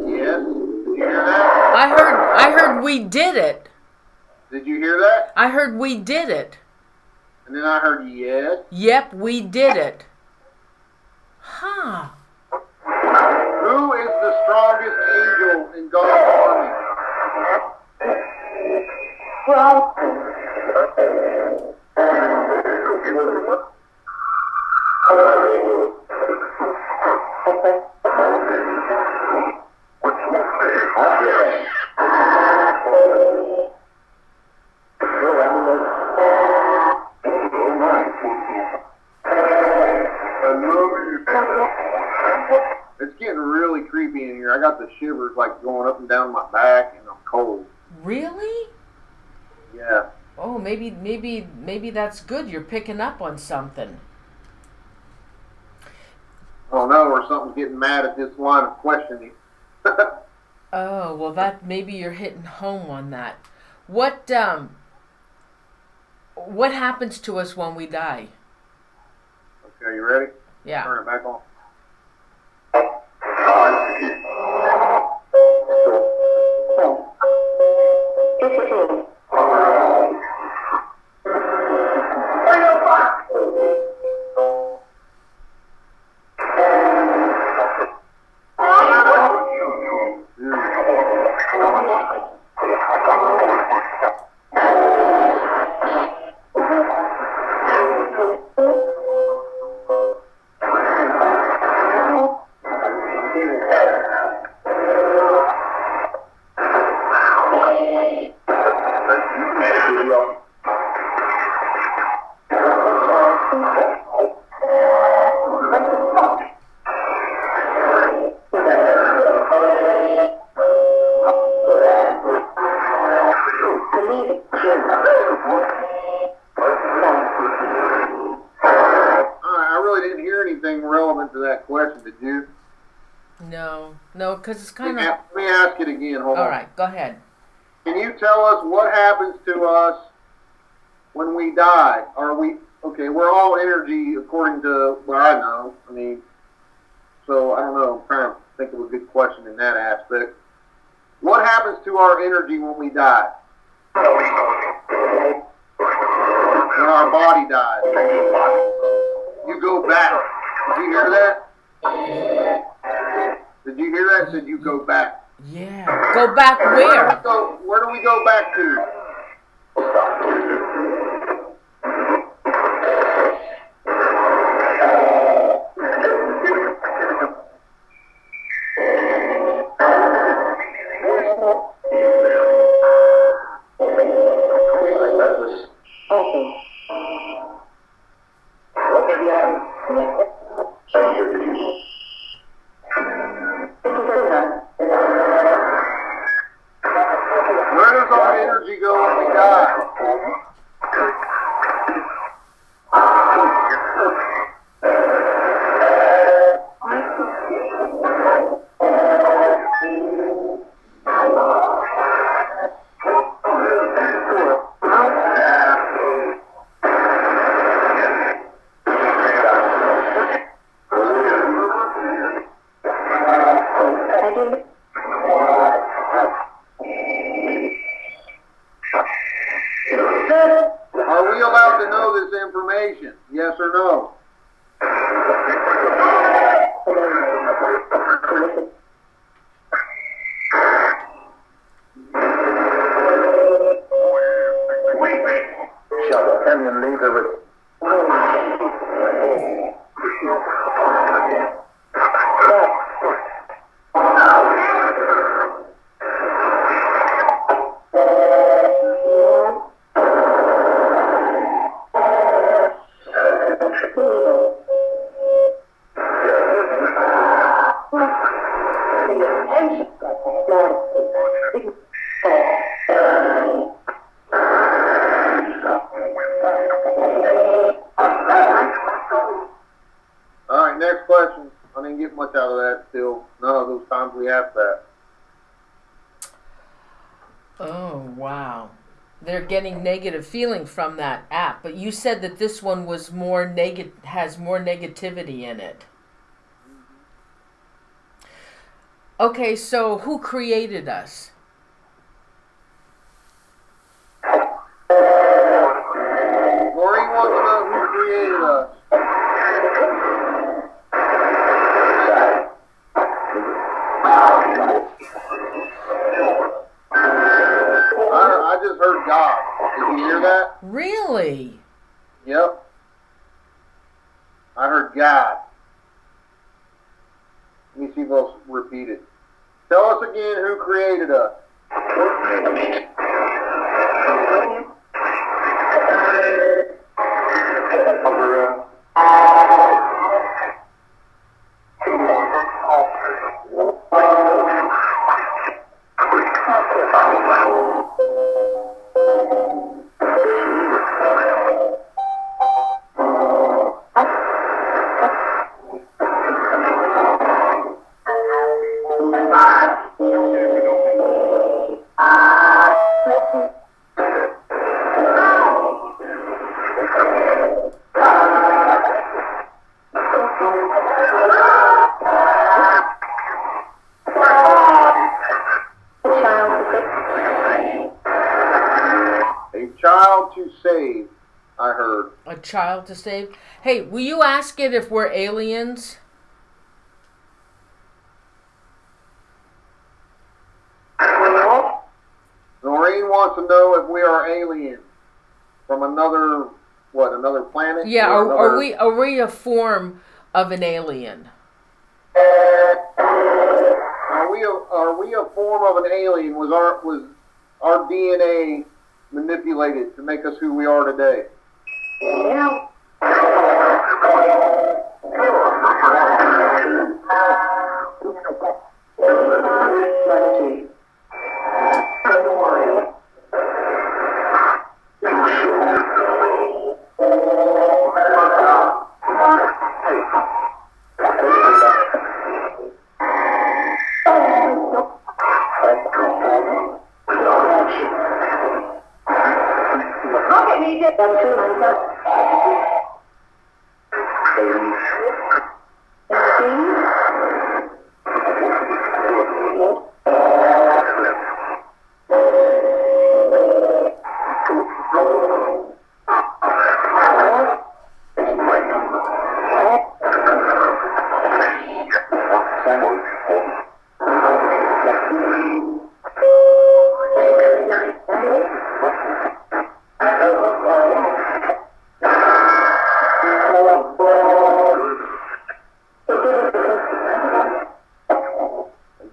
Yes. Did you hear that? I heard we did it. Did you hear that? I heard we did it. And then I heard yes. Yep, we did it. Huh. Who is the strongest angel in God's army? It's getting really creepy in here. I got the shivers like going up and down my back, and I'm cold. Really? Yeah. Oh, maybe that's good. You're picking up on something. Oh no, or something's getting mad at this line of questioning. Oh, well, that maybe you're hitting home on that. What happens to us when we die? Okay, you ready? Yeah. Turn it back on. Believe it. I really didn't hear anything relevant to that question, did you? No, because it's kind Let of... me ask it again. Hold All on. right, go ahead. Can you tell us what happens to us when we die? Are we okay? We're all energy, according to what I know. I mean, so I don't know. I'm trying to think of a good question in that aspect. What happens to our energy when we die? When our body dies, you go back. Did you hear that? Did you hear that? It said you go back. Yeah. Go back where? Where do we go back to? Where does our energy go when we die? Are we allowed to know this information? Yes or no? Shut up and leave her with. All right, next question. I didn't get much out of that still. None of those times we asked that. Oh, wow. They're getting negative feeling from that app, but you said that this one was more has more negativity in it. Okay, so who created us? Norene wants to know who created us. I just heard God. Did you hear that? Really? Yep. I heard God. Let me see if I'll repeat it. Tell us again who created us. To save, I heard. A child to save? Hey, will you ask it if we're aliens? Norene wants to know if we are aliens from another planet? Yeah, Or are we a form of an alien? Are we a form of an alien? Was our DNA manipulated to make us who we are today? Yeah.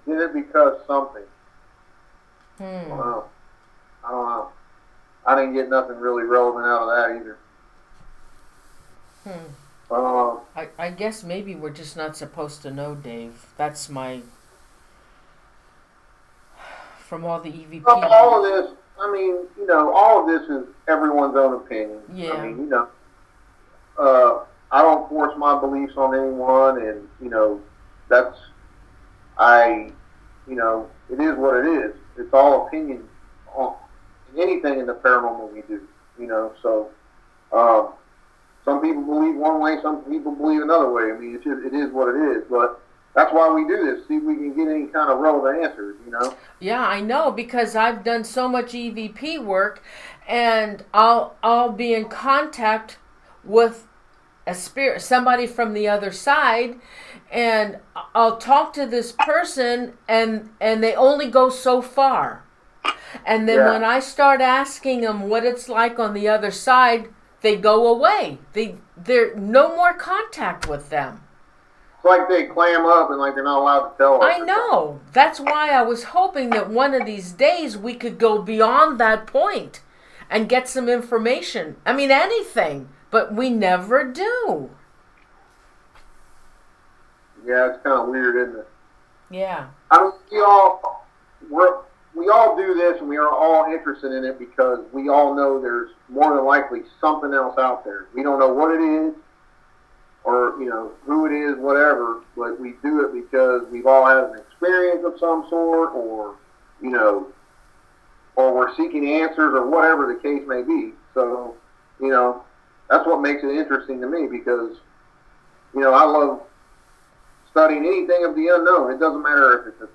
Did it because something. Hmm. I don't know. I didn't get nothing really relevant out of that either. I guess maybe we're just not supposed to know, Dave. That's my... From all the EVP... All of this, I mean, you know, all of this is everyone's own opinion. Yeah. I mean, you know, I don't force my beliefs on anyone, and, you know, you know, it is what it is. It's all opinion on anything in the paranormal we do, you know, so, some people believe one way, some people believe another way. I mean, it is what it is, but that's why we do this, see if we can get any kind of relevant answers, you know? Yeah, I know, because I've done so much EVP work, and I'll be in contact with a spirit, somebody from the other side, and I'll talk to this person, and they only go so far. And then when I start asking them what it's like on the other side, they go away. They're no more contact with them. It's like they clam up and like they're not allowed to tell us. I know. That's why I was hoping that one of these days we could go beyond that point and get some information. I mean, anything, but we never do. Yeah, it's kind of weird, isn't it? Yeah. I mean, we all do this, and we are all interested in it because we all know there's more than likely something else out there. We don't know what it is, or, you know, who it is, whatever, but we do it because we've all had an experience of some sort, or, you know, or we're seeking answers, or whatever the case may be. So, you know, that's what makes it interesting to me, because, you know, I love studying anything of the unknown. It doesn't matter if it's a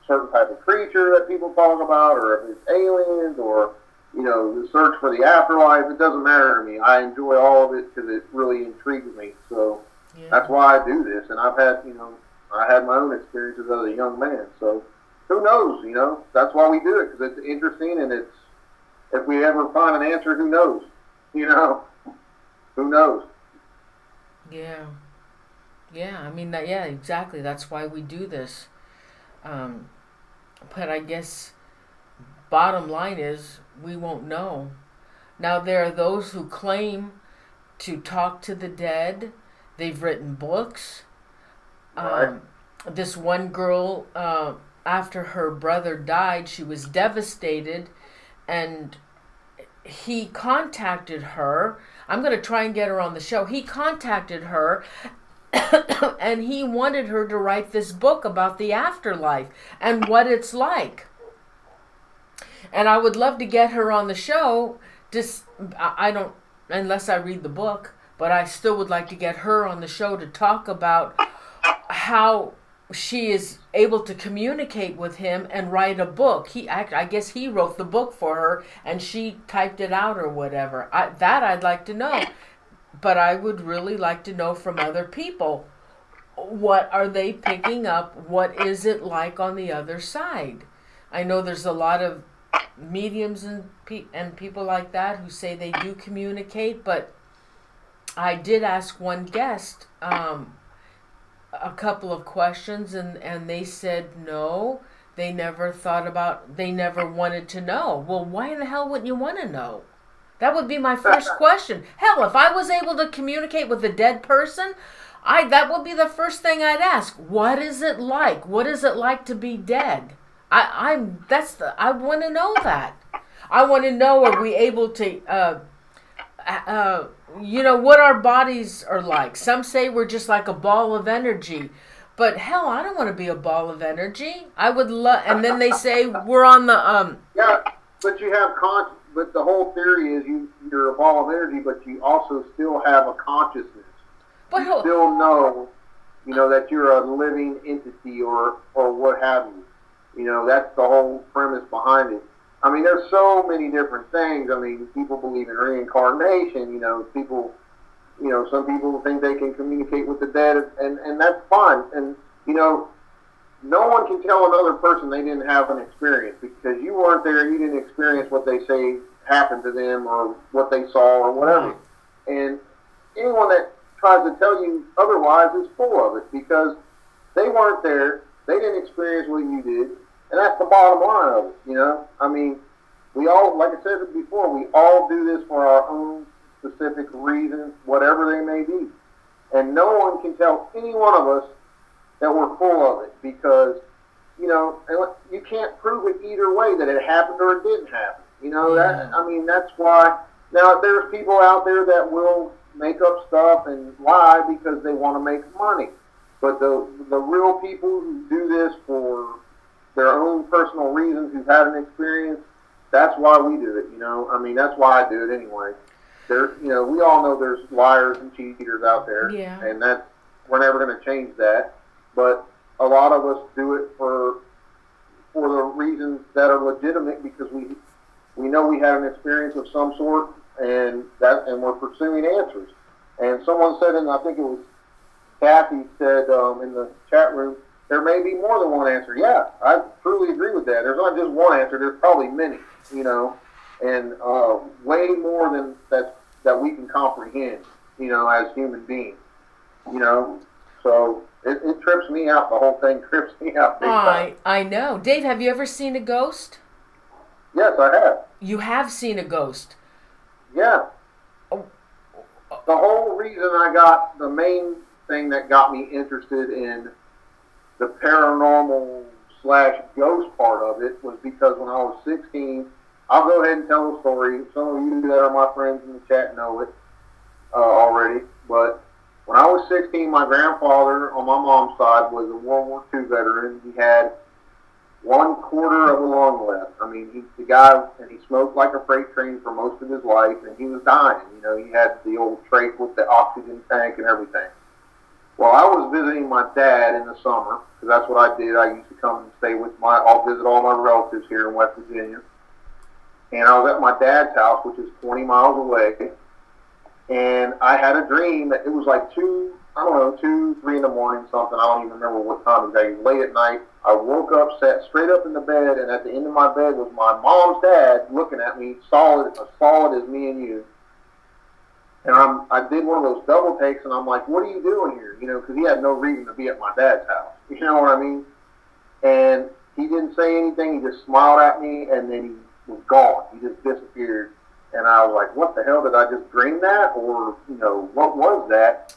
certain type of creature that people talk about, or if it's aliens, or, you know, the search for the afterlife. It doesn't matter to me. I enjoy all of it because it really intrigues me. So that's why I do this. And I've had, you know, I had my own experiences as a young man. So who knows, you know? That's why we do it, because it's interesting, and it's, if we ever find an answer, who knows? You know? Who knows? Yeah. Yeah, I mean, yeah, exactly. That's why we do this. But I guess bottom line is we won't know. Now, there are those who claim to talk to the dead. They've written books. This one girl, after her brother died, she was devastated, and he contacted her. I'm going to try and get her on the show. He contacted her and he wanted her to write this book about the afterlife and what it's like. And I would love to get her on the show. Just, I don't, unless I read the book, but I still would like to get her on the show to talk about how she is able to communicate with him and write a book. I guess he wrote the book for her and she typed it out or whatever. That I'd like to know. But I would really like to know from other people, what are they picking up? What is it like on the other side? I know there's a lot of mediums and people like that who say they do communicate, but I did ask one guest a couple of questions, and they said no, they never wanted to know. Well, why in the hell wouldn't you want to know? That would be my first question. Hell, if I was able to communicate with a dead person, that would be the first thing I'd ask. What is it like? What is it like to be dead? I want to know that. I want to know, are we able to, you know, what our bodies are like. Some say we're just like a ball of energy. But hell, I don't want to be a ball of energy. I would love, and then they say we're on the, Yeah, but you have but the whole theory is you you're a ball of energy, but you also still have a consciousness. But You still know, that you're a living entity or what have you. That's the whole premise behind it. I mean, there's so many different things. I mean, people believe in reincarnation. People, some people think they can communicate with the dead, and that's fine. And, no one can tell another person they didn't have an experience because you weren't there, you didn't experience what they say happened to them or what they saw or whatever. And anyone that tries to tell you otherwise is full of it because they weren't there, they didn't experience what you did, and that's the bottom line of it, I mean, we all, like I said before, we all do this for our own specific reasons, whatever they may be. And no one can tell any one of us that we're full of it because, you can't prove it either way that it happened or it didn't happen. That's why. Now, there's people out there that will make up stuff and lie because they want to make money. But the real people who do this for their own personal reasons, who've had an experience, that's why we do it, that's why I do it anyway. We all know there's liars and cheaters out there, and we're never going to change that. But a lot of us do it for the reasons that are legitimate because we know we have an experience of some sort, and we're pursuing answers. And someone said, and I think it was Kathy said in the chat room, there may be more than one answer. Yeah, I truly agree with that. There's not just one answer. There's probably many, and way more than that we can comprehend, as human beings, So it trips me out. The whole thing trips me out big time. I know. Dave, have you ever seen a ghost? Yes, I have. You have seen a ghost? Yeah. Oh. The whole reason the main thing that got me interested in the paranormal / ghost part of it was because when I was 16, I'll go ahead and tell the story. Some of you that are my friends in the chat know it already, but when I was 16, my grandfather on my mom's side was a World War II veteran. He had 1/4 of a lung left. I mean, he smoked like a freight train for most of his life, and he was dying. He had the old trach with the oxygen tank and everything. Well, I was visiting my dad in the summer, because that's what I did. I used to come and stay I'll visit all my relatives here in West Virginia. And I was at my dad's house, which is 20 miles away. And I had a dream that it was like 2, 3 in the morning, something. I don't even remember what time exactly. Late at night, I woke up, sat straight up in the bed, and at the end of my bed was my mom's dad looking at me, as solid as me and you. And I did one of those double takes, and I'm like, what are you doing here? Because he had no reason to be at my dad's house. You know what I mean? And he didn't say anything. He just smiled at me, and then he was gone. He just disappeared. And I was like, what the hell? Did I just dream that? Or, what was that?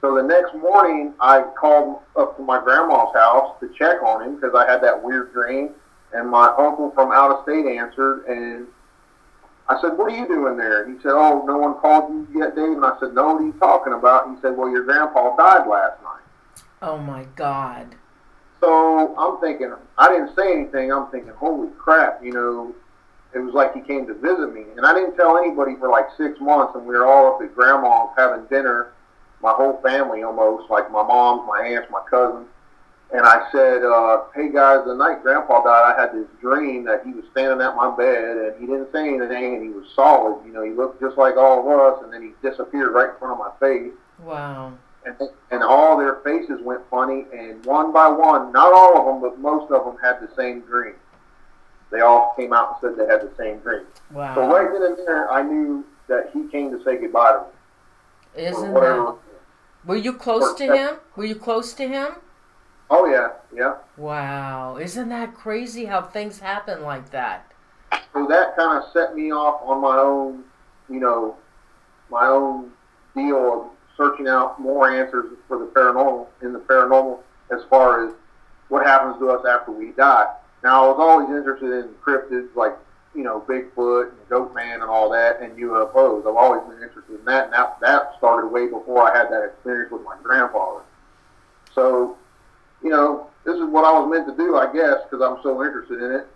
So the next morning, I called up to my grandma's house to check on him because I had that weird dream. And my uncle from out of state answered, and I said, what are you doing there? He said, oh, no one called you yet, Dave? And I said, no, what are you talking about? He said, well, your grandpa died last night. Oh, my God. So I'm thinking, I didn't say anything. I'm thinking, holy crap, it was like he came to visit me. And I didn't tell anybody for like 6 months, and we were all up at grandma's having dinner, my whole family almost, like my mom, my aunts, my cousins. And I said, hey guys, the night Grandpa died, I had this dream that he was standing at my bed, and he didn't say anything, and he was solid. He looked just like all of us, and then he disappeared right in front of my face. Wow. And all their faces went funny, and one by one, not all of them, but most of them had the same dream. They all came out and said they had the same dream. Wow. So right then and there, I knew that he came to say goodbye to me. Isn't that? Were you close to him? Were you close to him? Oh, yeah. Wow. Isn't that crazy how things happen like that? So that kind of set me off on my own, my own deal of searching out more answers for the paranormal, as far as what happens to us after we die. Now, I was always interested in cryptids like, Bigfoot and Goatman and all that, and UFOs. I've always been interested in that, and that started way before I had that experience with my grandfather. So, this is what I was meant to do, I guess, because I'm so interested in it,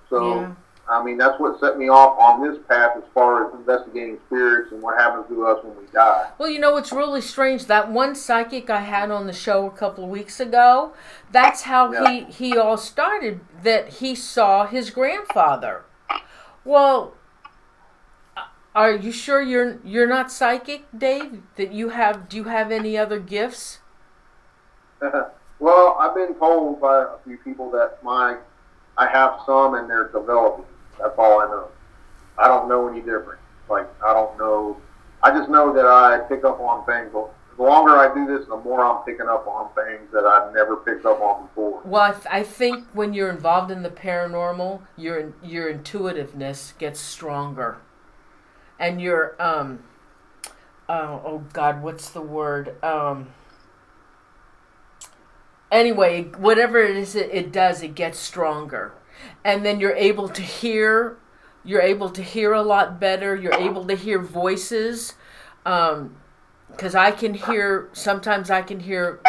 So, yeah. I mean, that's what set me off on this path as far as, investigating spirits and what happens to us when we die. Well, you know, it's really strange. That one psychic I had on the show a couple of weeks ago, that's how he all started, that he saw his grandfather. Well, are you sure you're not psychic, Dave? That do you have any other gifts? Well, I've been told by a few people that I have some and they're developing. That's all I know. I don't know any different. Like, I don't know. I just know that I pick up on things. The longer I do this, the more I'm picking up on things that I've never picked up on before. Well, I think when you're involved in the paranormal, your intuitiveness gets stronger. And your, oh God, what's the word? Anyway, whatever it is it does, it gets stronger. And then you're able to hear a lot better. You're able to hear voices. Because sometimes I can hear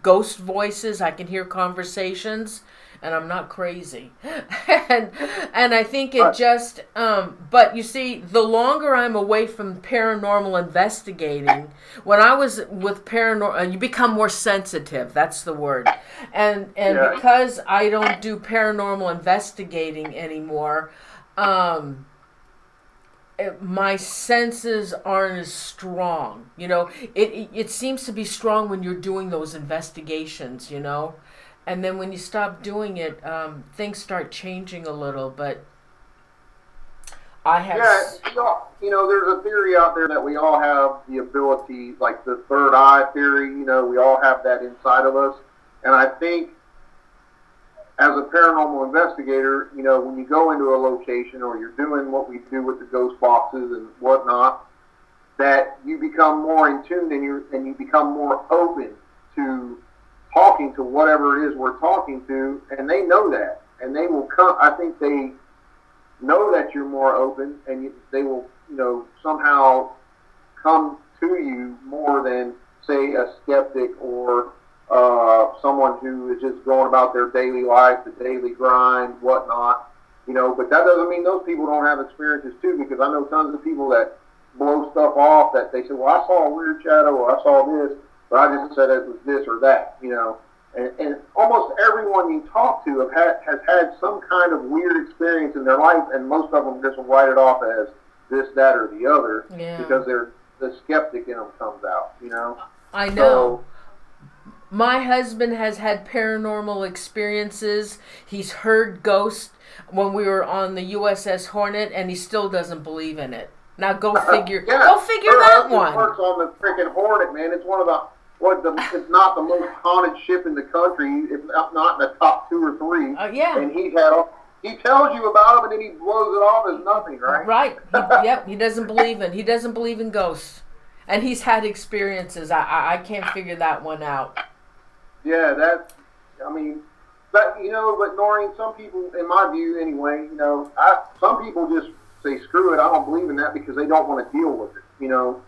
ghost voices. I can hear conversations. And I'm not crazy. and I think it just, but you see, the longer I'm away from paranormal investigating, when I was with paranormal, you become more sensitive, that's the word. And because I don't do paranormal investigating anymore, my senses aren't as strong. You know, it seems to be strong when you're doing those investigations, you know. And then when you stop doing it, things start changing a little. But I have... Yeah, you know, there's a theory out there that we all have the ability, like the third eye theory, you know, we all have that inside of us. And I think as a paranormal investigator, you know, when you go into a location or you're doing what we do with the ghost boxes and whatnot, that you become more in tune and you become more open to talking to whatever it is we're talking to, and they know that, and they will come. I think they know that you're more open, and they will, you know, somehow come to you more than, say, a skeptic or someone who is just going about their daily life, the daily grind, whatnot, you know. But that doesn't mean those people don't have experiences too, because I know tons of people that blow stuff off that they say, well, I saw a weird shadow, or I saw this, but I just said it was this or that, you know. And almost everyone you talk to has had some kind of weird experience in their life, and most of them just write it off as this, that, or the other, because the skeptic in them comes out, you know. I know. My husband has had paranormal experiences. He's heard ghosts when we were on the USS Hornet, and he still doesn't believe in it. Now go figure. Go figure that one. Works on the freaking Hornet, man. It's one of the it's not the most haunted ship in the country, if not in the top 2 or 3. Yeah. And he tells you about them, and then he blows it off as nothing, right? Right. He doesn't believe in ghosts, and he's had experiences. I can't figure that one out. Yeah, but Norene, some people, in my view anyway, you know, some people just say, screw it, I don't believe in that, because they don't want to deal with it, you know.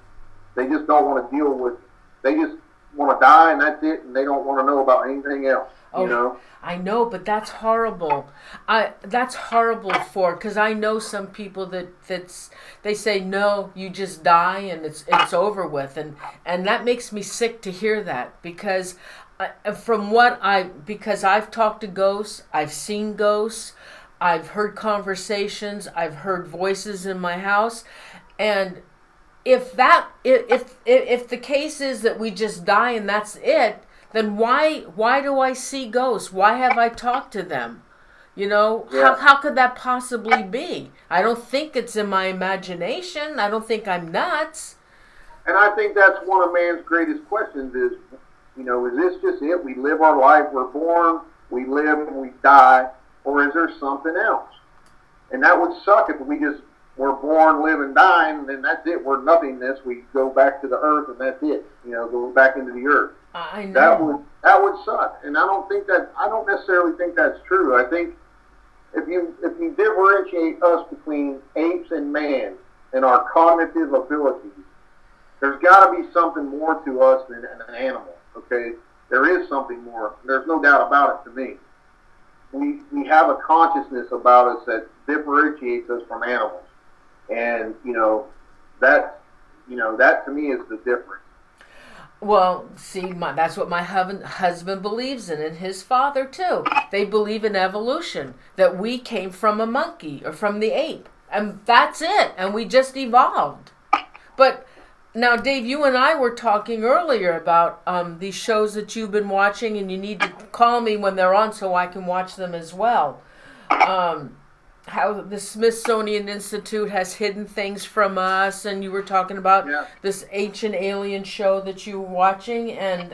They just don't want to deal with it. They just want to die, and that's it, and they don't want to know about anything else, you know. I know, but that's horrible. That's horrible because I know some people they say, no, you just die and it's over with, and that makes me sick to hear that, because because I've talked to ghosts, I've seen ghosts, I've heard conversations, I've heard voices in my house, and if the case is that we just die and that's it, then why do I see ghosts? Why have I talked to them? You know, how could that possibly be? I don't think it's in my imagination. I don't think I'm nuts. And I think that's one of man's greatest questions is, you know, is this just it? We live our life, we're born, we live, and we die, or is there something else? And that would suck if we just were born, live, and die, and then that's it. We're nothingness. We go back to the earth, and that's it. You know, go back into the earth. I know. That would suck. And I don't necessarily think that's true. I think if you differentiate us between apes and man and our cognitive abilities, there's got to be something more to us than an animal. Okay, there is something more. There's no doubt about it to me. We have a consciousness about us that differentiates us from animals. And that to me is the difference. Well, see, that's what my husband believes in, and his father too. They believe in evolution, that we came from a monkey or from the ape, and that's it, and we just evolved. But now, Dave, you and I were talking earlier about these shows that you've been watching, and you need to call me when they're on so I can watch them as well. How the Smithsonian Institute has hidden things from us, and you were talking about this ancient alien show that you were watching, and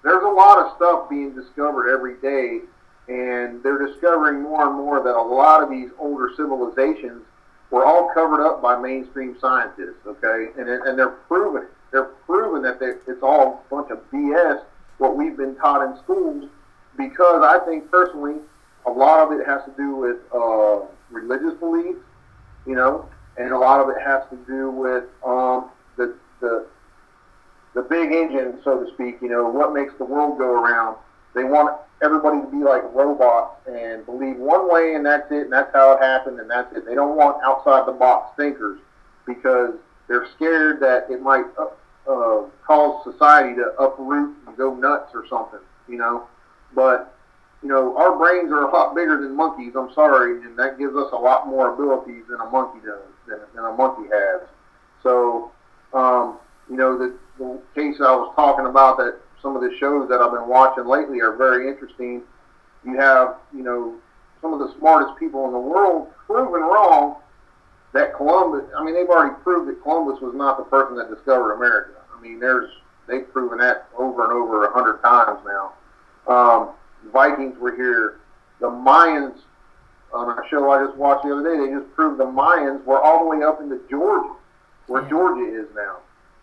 there's a lot of stuff being discovered every day, and they're discovering more and more that a lot of these older civilizations were all covered up by mainstream scientists, okay? And they're proving it. They're proving that it's all a bunch of BS, what we've been taught in schools, because I think personally a lot of it has to do with religious beliefs, and a lot of it has to do with the big engine, so to speak, what makes the world go around. They want everybody to be like robots and believe one way, and that's it, and that's how it happened, and that's it. They don't want outside the box thinkers because they're scared that it might cause society to uproot and go nuts or something, But, our brains are a lot bigger than monkeys, I'm sorry, and that gives us a lot more abilities than a monkey does, than a monkey has. So, the case I was talking about, that some of the shows that I've been watching lately are very interesting. You have, some of the smartest people in the world proven wrong that Columbus, they've already proved that Columbus was not the person that discovered America. They've proven that over and over 100 times now. Vikings were here. The Mayans, on a show I just watched the other day, they just proved the Mayans were all the way up into Georgia, where Georgia is now.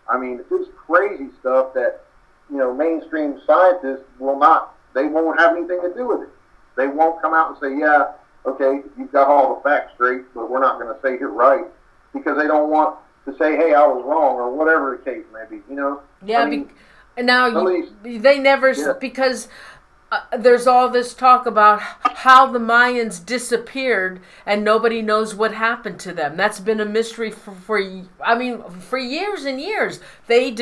It's just crazy stuff that, mainstream scientists won't have anything to do with it. They won't come out and say, yeah, okay, you've got all the facts straight, but we're not going to say it right, because they don't want to say, hey, I was wrong, or whatever the case may be, Yeah, they never, because there's all this talk about how the Mayans disappeared and nobody knows what happened to them. That's been a mystery for years and years. They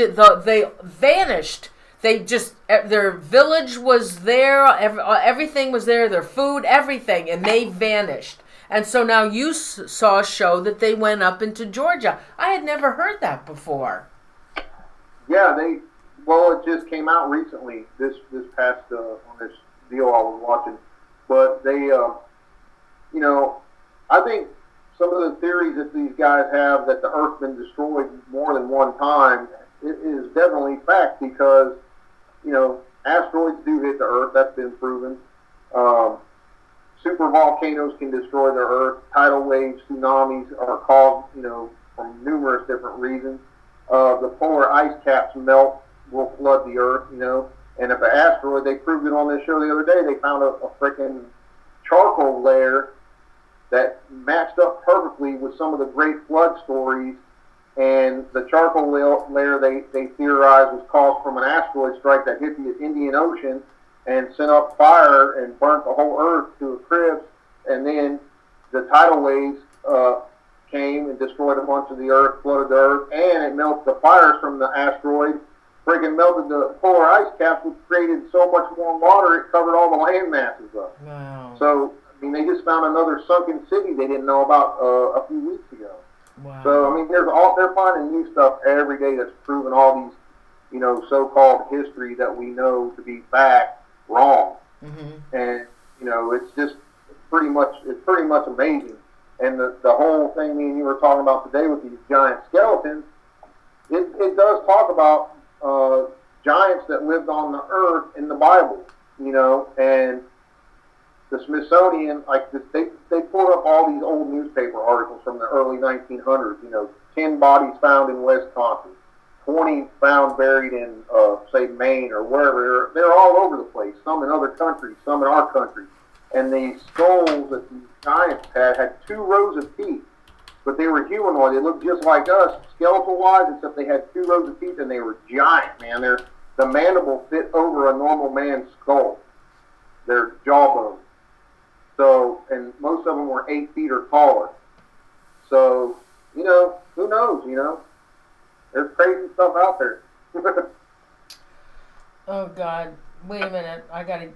vanished. Their village was there, everything was there, their food, everything, and they vanished. And so now you saw a show that they went up into Georgia. I had never heard that before. Yeah, it just came out recently, this past, on this deal I was watching. But they, I think some of the theories that these guys have that the Earth's been destroyed more than one time, it is definitely fact, because, asteroids do hit the Earth, that's been proven. Super volcanoes can destroy the Earth. Tidal waves, tsunamis are caused, from numerous different reasons. The polar ice caps melt, will flood the Earth, And if an asteroid, they proved it on this show the other day, they found a freaking charcoal layer that matched up perfectly with some of the great flood stories. And the charcoal layer, they theorized, was caused from an asteroid strike that hit the Indian Ocean and sent up fire and burnt the whole Earth to a crisp. And then the tidal waves came and destroyed a bunch of the Earth, flooded the Earth, and it melted the fires from the asteroid. Freaking melted the polar ice caps, which created so much warm water it covered all the land masses up. Wow. So, they just found another sunken city they didn't know about a few weeks ago. Wow. So, they're finding new stuff every day that's proving all these, so-called history that we know to be fact wrong. Mm-hmm. And, it's pretty much amazing. And the whole thing me and you were talking about today with these giant skeletons, it does talk about giants that lived on the earth in the Bible, and the Smithsonian, they pulled up all these old newspaper articles from the early 1900s, 10 bodies found in Wisconsin, 20 found buried in, say, Maine or wherever. They're all over the place, some in other countries, some in our country. And these skulls that these giants had 2 rows of teeth, but they were humanoid. They looked just like us, skeletal-wise, except they had 2 rows of teeth, and they were giant, man. The mandible fit over a normal man's skull, their jawbone. So, and most of them were 8 feet or taller. So, who knows, There's crazy stuff out there. Oh God! Wait a minute. I gotta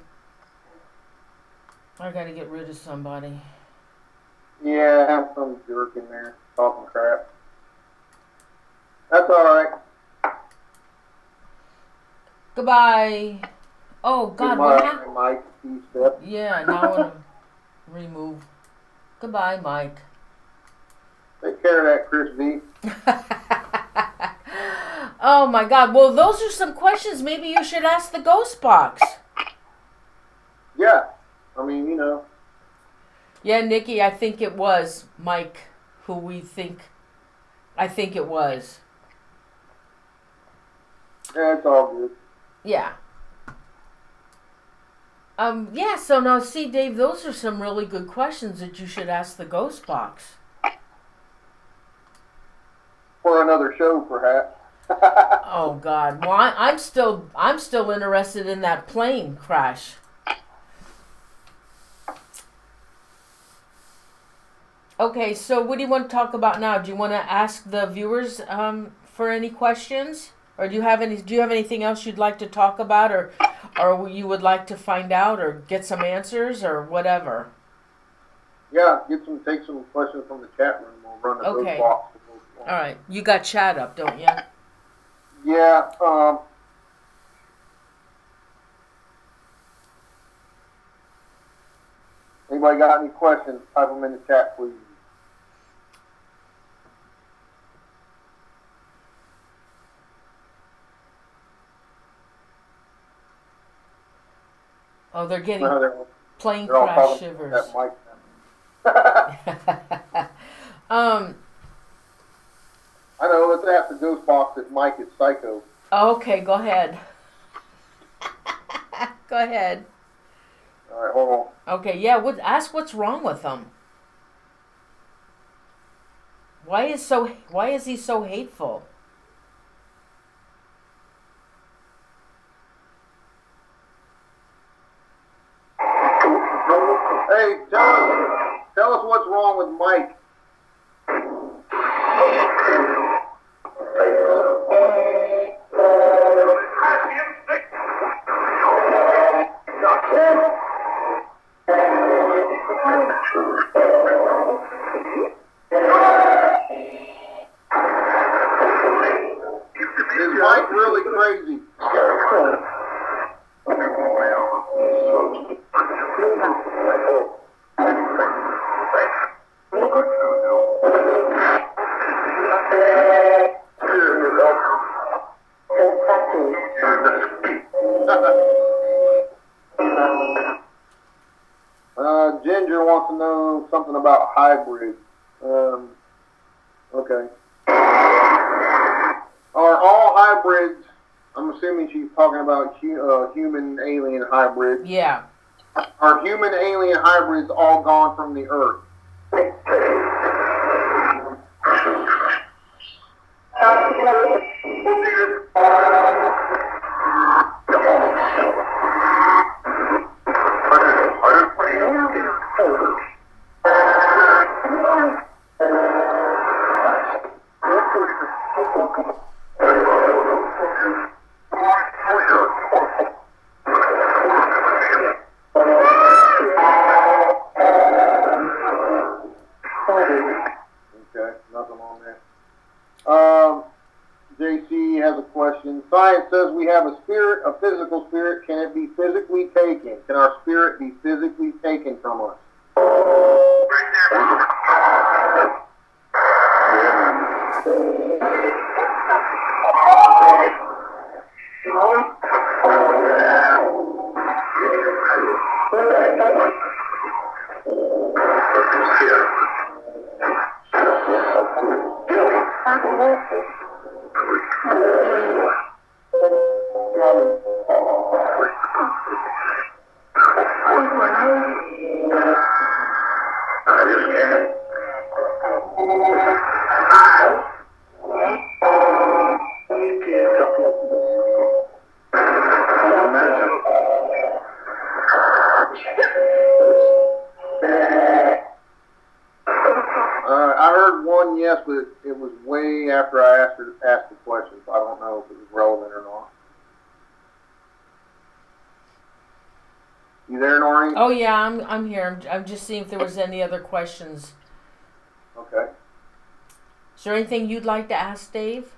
get rid of somebody. Yeah, have some jerk in there talking crap. That's alright. Goodbye. Oh God! What happened? Mike, step. Yeah. Now I want to remove. Goodbye, Mike. Take care of that, Chris V. Oh my God! Well, those are some questions. Maybe you should ask the ghost box. Yeah, I mean, Yeah, Nikki, I think it was Mike who we think. I think it was. Yeah, it's all good. Yeah. Yeah, so now see, Dave, those are some really good questions that you should ask the ghost box. For another show, perhaps. Oh God! Well, I'm still interested in that plane crash. Okay, so what do you want to talk about now? Do you want to ask the viewers for any questions, or do you have anything else you'd like to talk about, or you would like to find out, or get some answers, or whatever? Yeah, take some questions from the chat room. We'll run the Okay. ghost box. All right, you got chat up, don't you? Yeah. Anybody got any questions? Type them in the chat, please. Oh, they're getting No, plane they're all crash talking shivers. that mic. I know. Let's ask the ghost box if Mike is psycho. Okay, go ahead. Go ahead. All right, hold on. Okay, yeah. Ask what's wrong with him. Why is he so hateful? Hey, tell us what's wrong with Mike. Is Mike really crazy? Ginger wants to know something about hybrids. Okay. Are all hybrids, I'm assuming she's talking about human-alien hybrids. Yeah. Are human-alien hybrids all gone from the Earth? Okay, nothing on there. JC has a question. Science says we have a spirit, a physical spirit. Can it be physically taken? Can our spirit be physically taken from us? I heard one yes, but it was way after I asked the question, so I don't know if it was relevant or not. You there, Noreen? Oh yeah, I'm here. I'm just seeing if there was any other questions. Okay. Is there anything you'd like to ask Dave?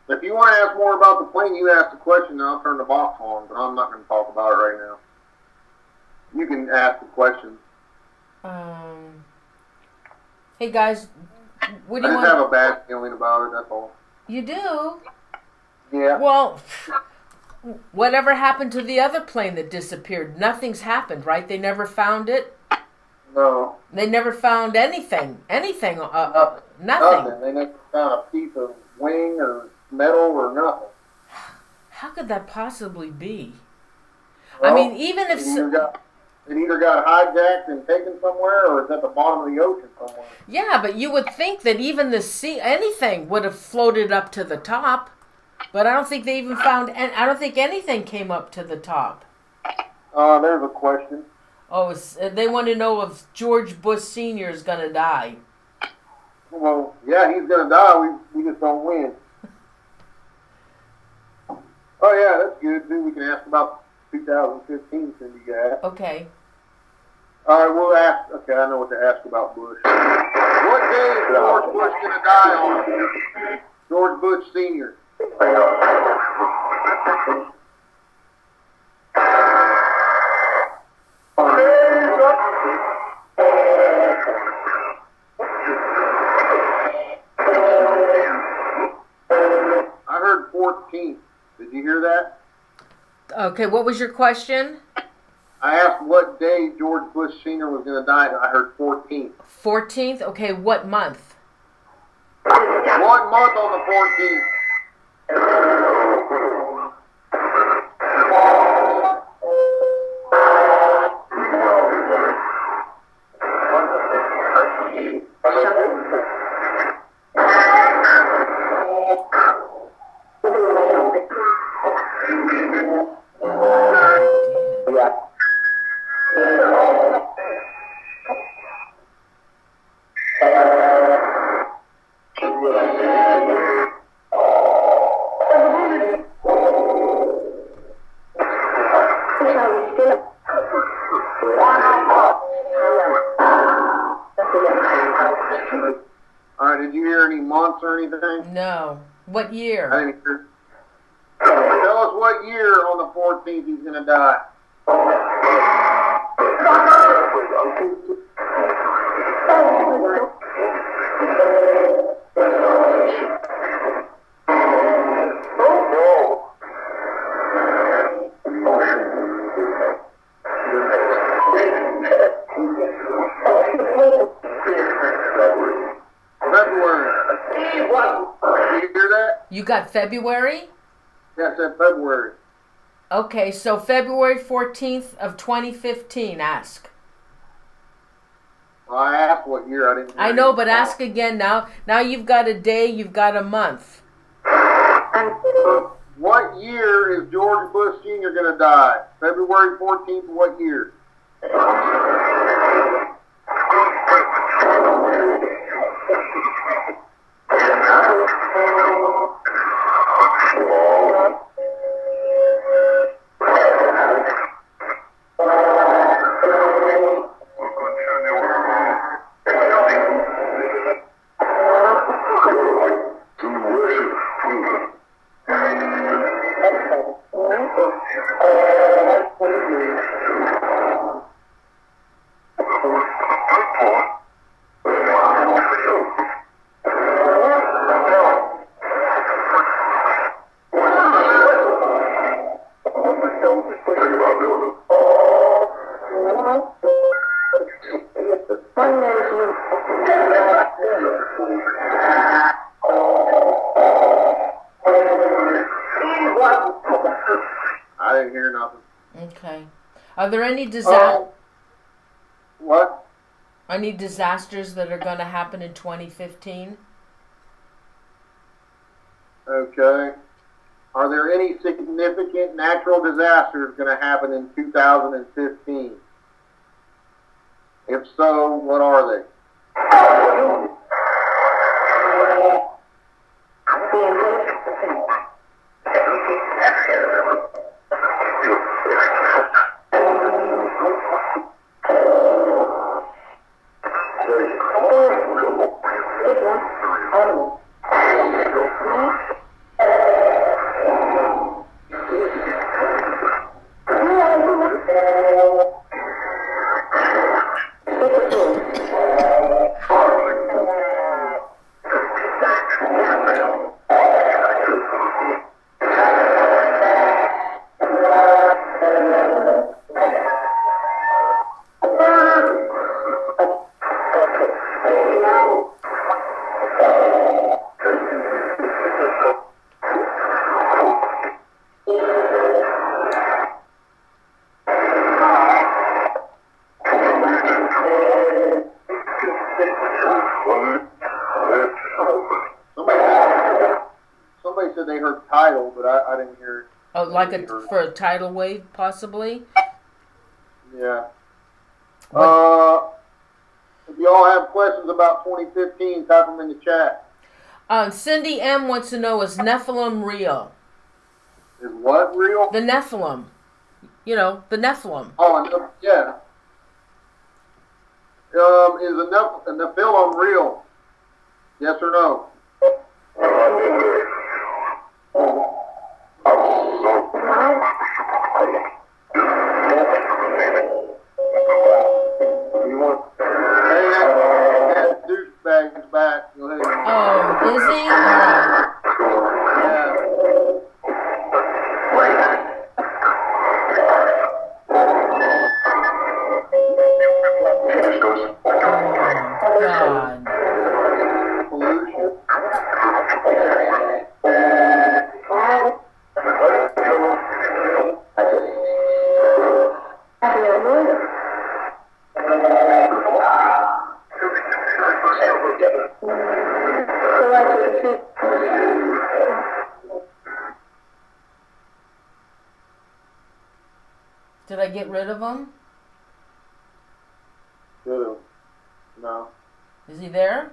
If you want to ask more about the plane, you ask the question, and I'll turn the box on, but I'm not going to talk about it right now. You can ask the question. Hey guys, what do I you just want? have a bad feeling about it, that's all. You do? Yeah. Well, whatever happened to the other plane that disappeared? Nothing's happened, right? They never found it? No. They never found anything. Anything. Nothing. Nothing. They never found a piece of wing or metal or nothing. How could that possibly be? Well, I mean, even if... it either got hijacked and taken somewhere, or it's at the bottom of the ocean somewhere. Yeah, but you would think that even the sea, anything would have floated up to the top. But I don't think they even found, and I don't think anything came up to the top. There's a question. Oh, they want to know if George Bush Sr. is going to die. Well, yeah, he's going to die. We just don't win. Oh, yeah, that's good, too. We can ask about 2015, Cindy got. Okay. All right, we'll ask. Okay, I know what to ask about Bush. What day is George Bush going to die on? George Bush Sr. I heard 14th. Did you hear that? Okay, what was your question? I asked what day George Bush Sr. was going to die, and I heard 14th. 14th? Okay, what month? What month on the 14th? All right, did you hear any months or anything? No. What year? I didn't hear. Tell us what year on the 14th he's going to die. February. Did you hear that? You got February? Yeah, it said February. Okay, so February 14th of 2015, ask. Well, I asked what year. I didn't hear I know, it. but ask again now. Now you've got a day, you've got a month. What year is George Bush Sr. going to die? February 14th, what year? I didn't hear nothing. Okay. Are there any What? any disasters that are going to happen in 2015? Okay. Are there any significant natural disasters going to happen in 2015? It If so, what are they? Somebody said they heard tidal, but I didn't hear it. Oh, like for a tidal wave, possibly? Yeah. If y'all have questions about 2015, type them in the chat. Cindy M wants to know, is Nephilim real? Is what real? The Nephilim. You know, the Nephilim. Oh, yeah. Is a Nephilim real? Yes or no? Hey, that douchebag is back. Go ahead. Oh, is he? Alright. Yeah. Oh, God. Pollution. Did I get rid of him? Good. No. Is he there?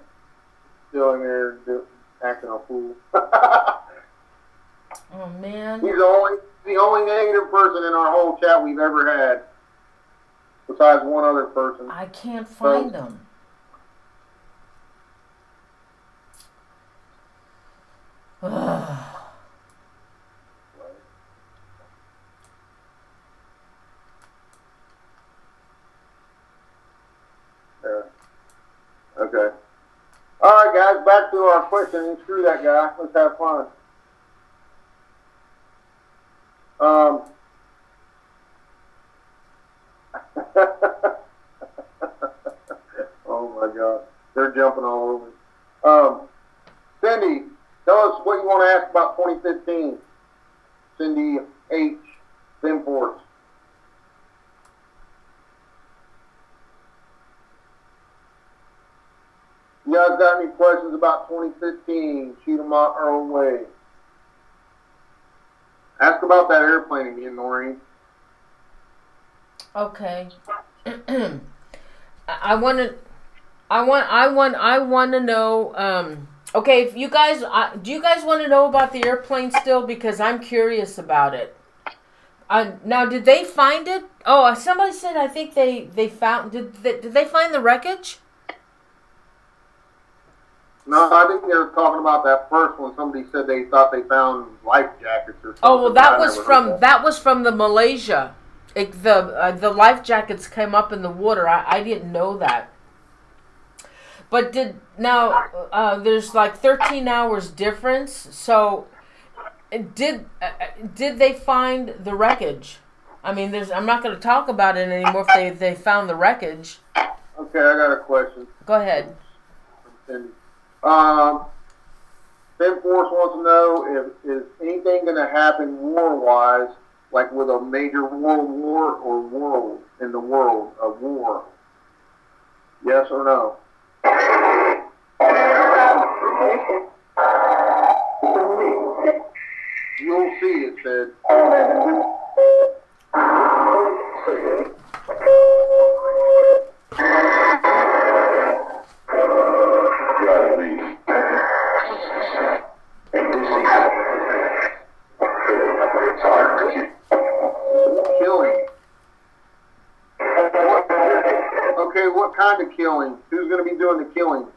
Still in there acting a fool. Oh, man. He's the only negative person in our whole chat we've ever had. Besides one other person. I can't find him. Ugh. Okay. Alright guys, back to our question. Screw that guy. Let's have fun. Oh my God. They're jumping all over. Cindy, tell us what you want to ask about 2015. Cindy H. Simforce. You guys got any questions about 2015? Shoot them out our own way. Ask about that airplane again, Norene. Okay. I want to know. Okay, if you guys, do you guys want to know about the airplane still? Because I'm curious about it. Now, did they find it? Oh, somebody said I think they found. Did they find the wreckage? No, I think they were talking about that first one. Somebody said they thought they found life jackets or something. Oh well, that was from the Malaysia. The life jackets came up in the water. I didn't know that. But there's like 13 hours difference. So did they find the wreckage? I mean, I'm not going to talk about it anymore if they found the wreckage. Okay, I got a question. Go ahead. Spinks wants to know if is anything going to happen war-wise, like with a major world war or world in the world, a war. Yes or no? You'll see, it said. Okay, what kind of killing? Who's going to be doing the killing?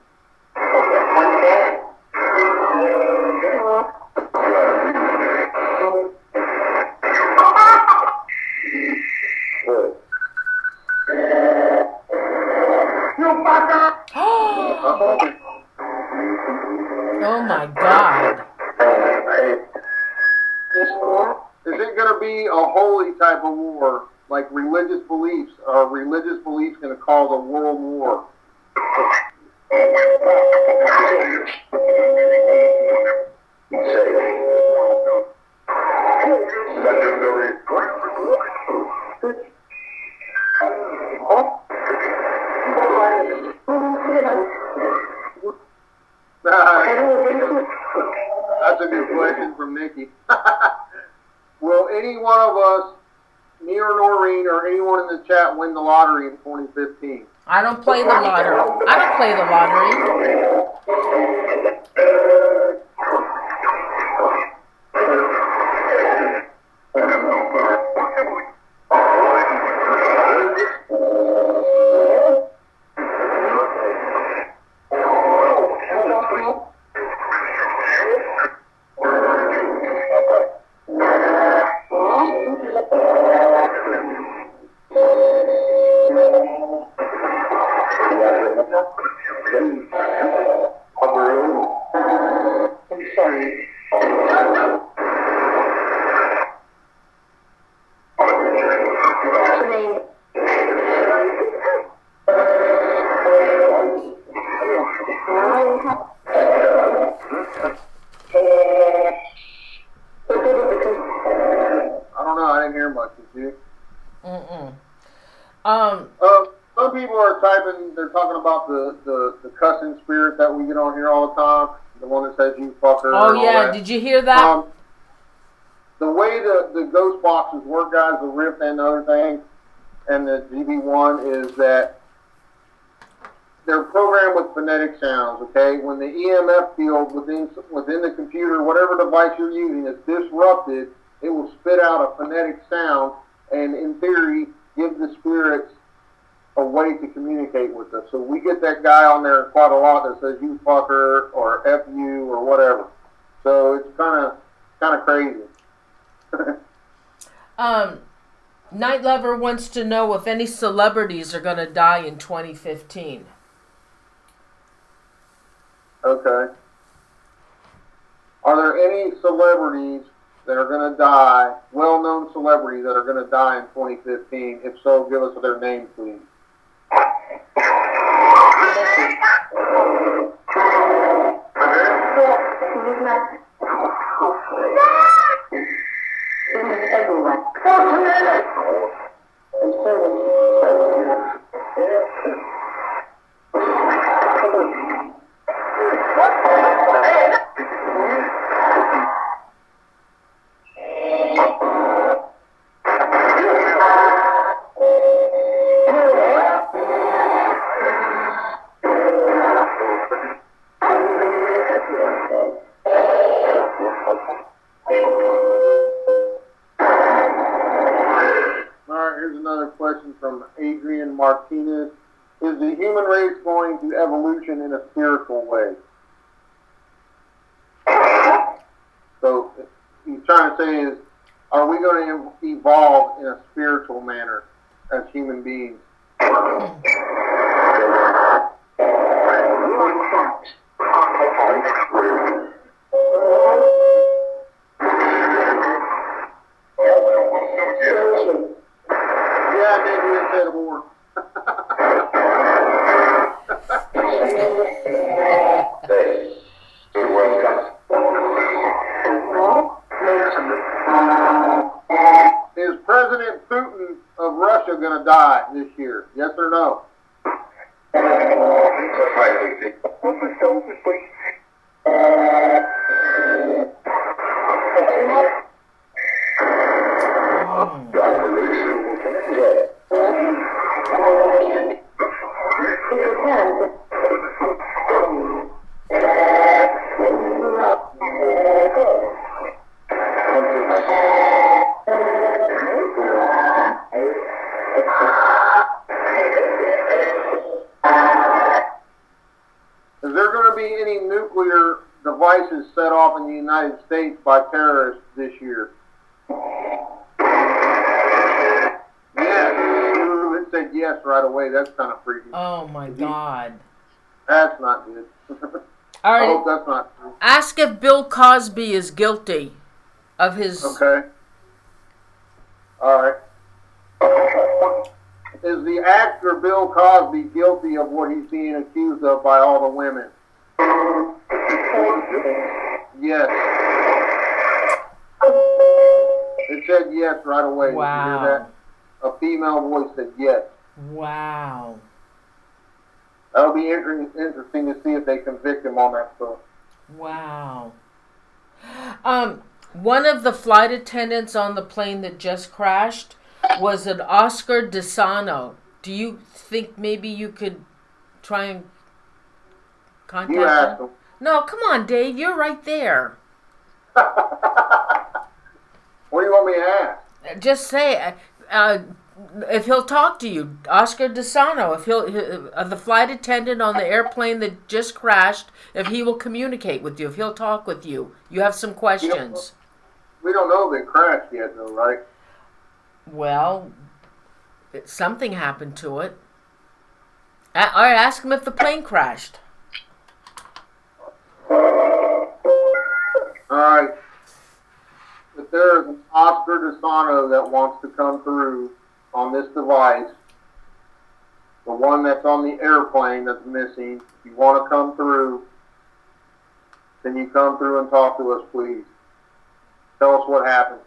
Oh my God. Is it going to be a holy type of war, like religious beliefs? Are religious beliefs going to cause a world war? That's a good question from Nikki. Will any one of us, me or Norene, or anyone in the chat, win the lottery in 2015? I don't play the lottery. I don't play the lottery. Some people are typing, they're talking about the cussing spirit that we get on here all the time. The one that says you fucker. Oh, and all yeah. that. Did you hear that? The way the ghost boxes work, guys, the Rift and the other thing, and the GB1 is that they're programmed with phonetic sounds, okay? When the EMF field within the computer, whatever device you're using, is disrupted, it will spit out a phonetic sound and, in theory, give the spirits a way to communicate with us. So we get that guy on there quite a lot that says you fucker or F you or whatever. So it's kind of crazy. Night Lover wants to know if any celebrities are going to die in 2015. Okay. Are there any celebrities that are going to die, well-known celebrities that are going to die in 2015? If so, give us their names, please. Martinez, is the human race going to evolution in a spiritual way? So he's trying to say is, are we going to evolve in a spiritual manner as human beings? Yeah, maybe it's said more. Is President Putin of Russia going to die this year? Yes or no? to be any nuclear devices set off in the United States by terrorists this year? Yes. It said yes right away. That's kind of freaky. Oh my God. That's not good. All I right. hope that's not true. Ask if Bill Cosby is guilty of his. Okay. All right. Is the actor Bill Cosby guilty of what he's being accused of by all the women? Yes. It said yes right away. Wow. Did you hear that? A female voice said yes. Wow. That'll be interesting to see if they convict him on that stuff. Wow. One of the flight attendants on the plane that just crashed was an Oscar DeSano. Do you think maybe you could try and contact You asked him. No, come on, Dave. You're right there. What do you want me to ask? Just say if he'll talk to you, Oscar DeSano. If he'll the flight attendant on the airplane that just crashed, if he will communicate with you, if he'll talk with you, you have some questions. We don't know if it crashed yet, though, right? Well, something happened to it. All right, ask him if the plane crashed. All right. If there is an Oscar DeSano that wants to come through on this device, the one that's on the airplane that's missing, if you want to come through, can you come through and talk to us, please? Tell us what happened.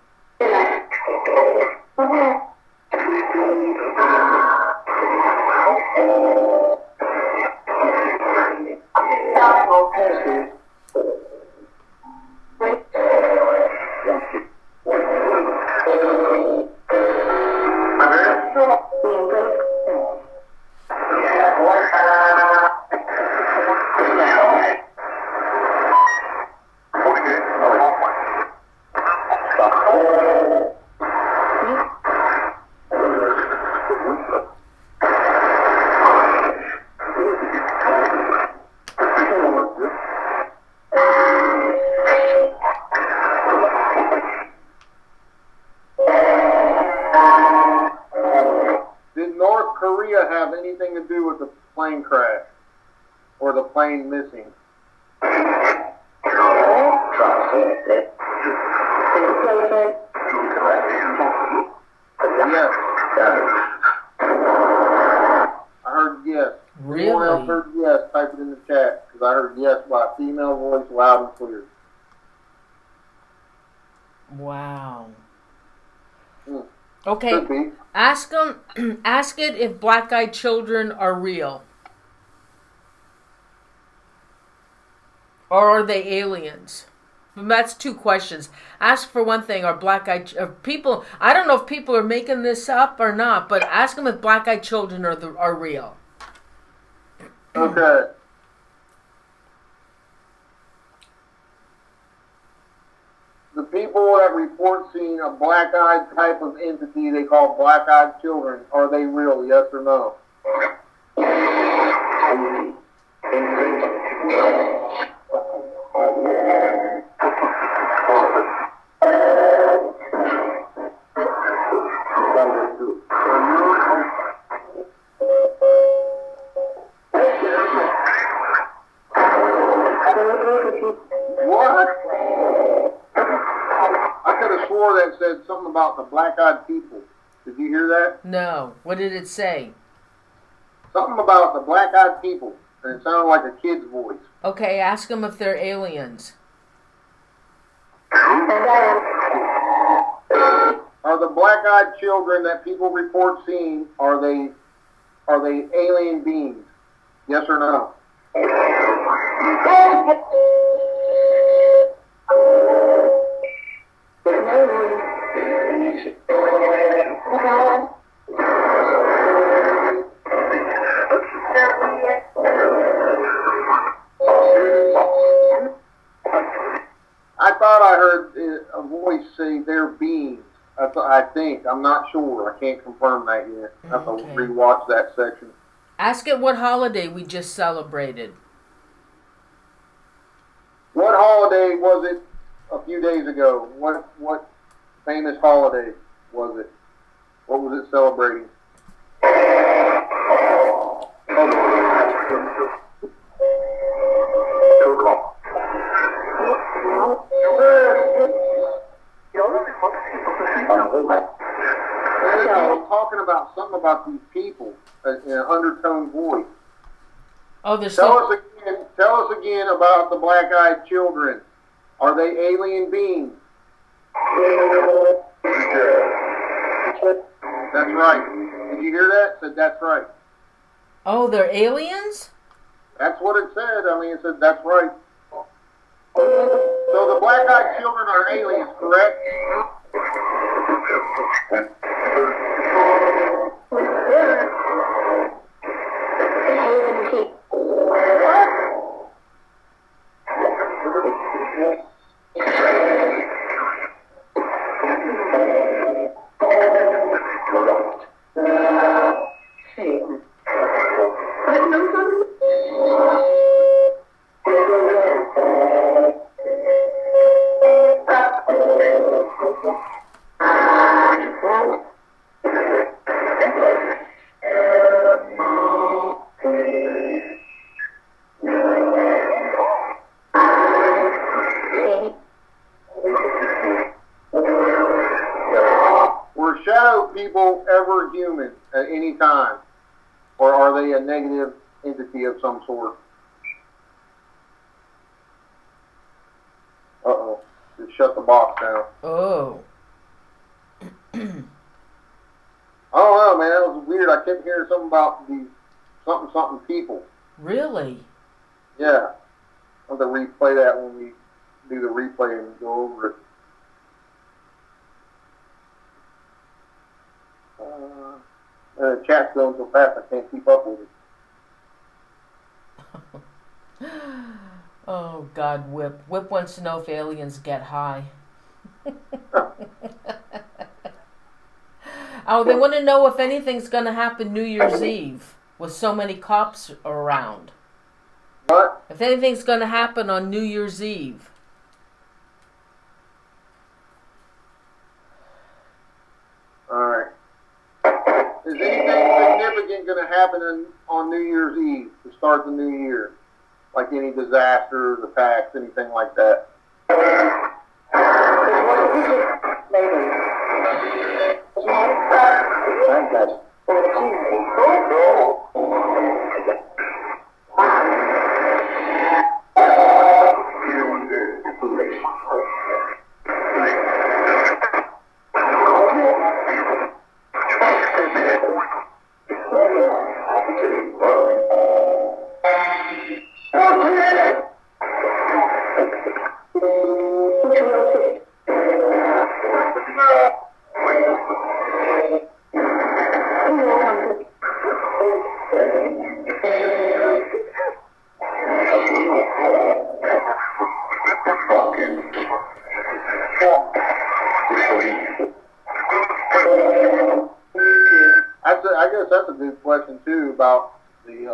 Did North Korea have anything to do with the plane crash or the plane missing? Yes. I heard yes. Anyone else Really? heard yes? Type it in the chat, because I heard yes by a female voice, loud and clear. Wow. Hmm. Okay. Could be. Ask them. Ask it if black-eyed children are real, or are they aliens? And that's two questions. Ask for one thing: are black-eyed people? I don't know if people are making this up or not, but ask them if black-eyed children are real. Okay. The people that report seeing a black-eyed type of entity they call black-eyed children, are they real, yes or no? What? I could have swore that said something about the black-eyed people. Did you hear that? No. What did it say? Something about the black-eyed people, and it sounded like a kid's voice. Okay. Ask them if they're aliens. Are the black-eyed children that people report seeing, are they alien beings? Yes or no? I thought I heard a voice say they're beings. I think. I'm not sure. I can't confirm that yet. I have to Okay. rewatch that section. Ask it what holiday we just celebrated. holiday was it a few days ago? What famous holiday was it? What was it celebrating? I'm talking about something about these people in an undertone voice. Oh, there's Tell us again about the black-eyed children. Are they alien beings? That's right. Did you hear that? Said that's right. Oh, they're aliens? That's what it said. I mean, it said that's right. So the black-eyed children are aliens, correct? Were shadow people ever human at any time? Or are they a negative entity of some sort? Uh-oh. Just shut the box down. Oh. I don't know, man. That was weird. I kept hearing something about these something people. Really? Yeah. I'll have to replay that when we do the replay and go over it. The chat's going so fast I can't keep up with it. Oh, God, Whip. Whip wants to know if aliens get high. Oh, they want to know if anything's going to happen New Year's Eve with so many cops around. What? If anything's going to happen on New Year's Eve. Alright. Is anything significant going to happen on New Year's Eve to start the new year? Like any disasters, attacks, anything like that? I guess that's a good question too about the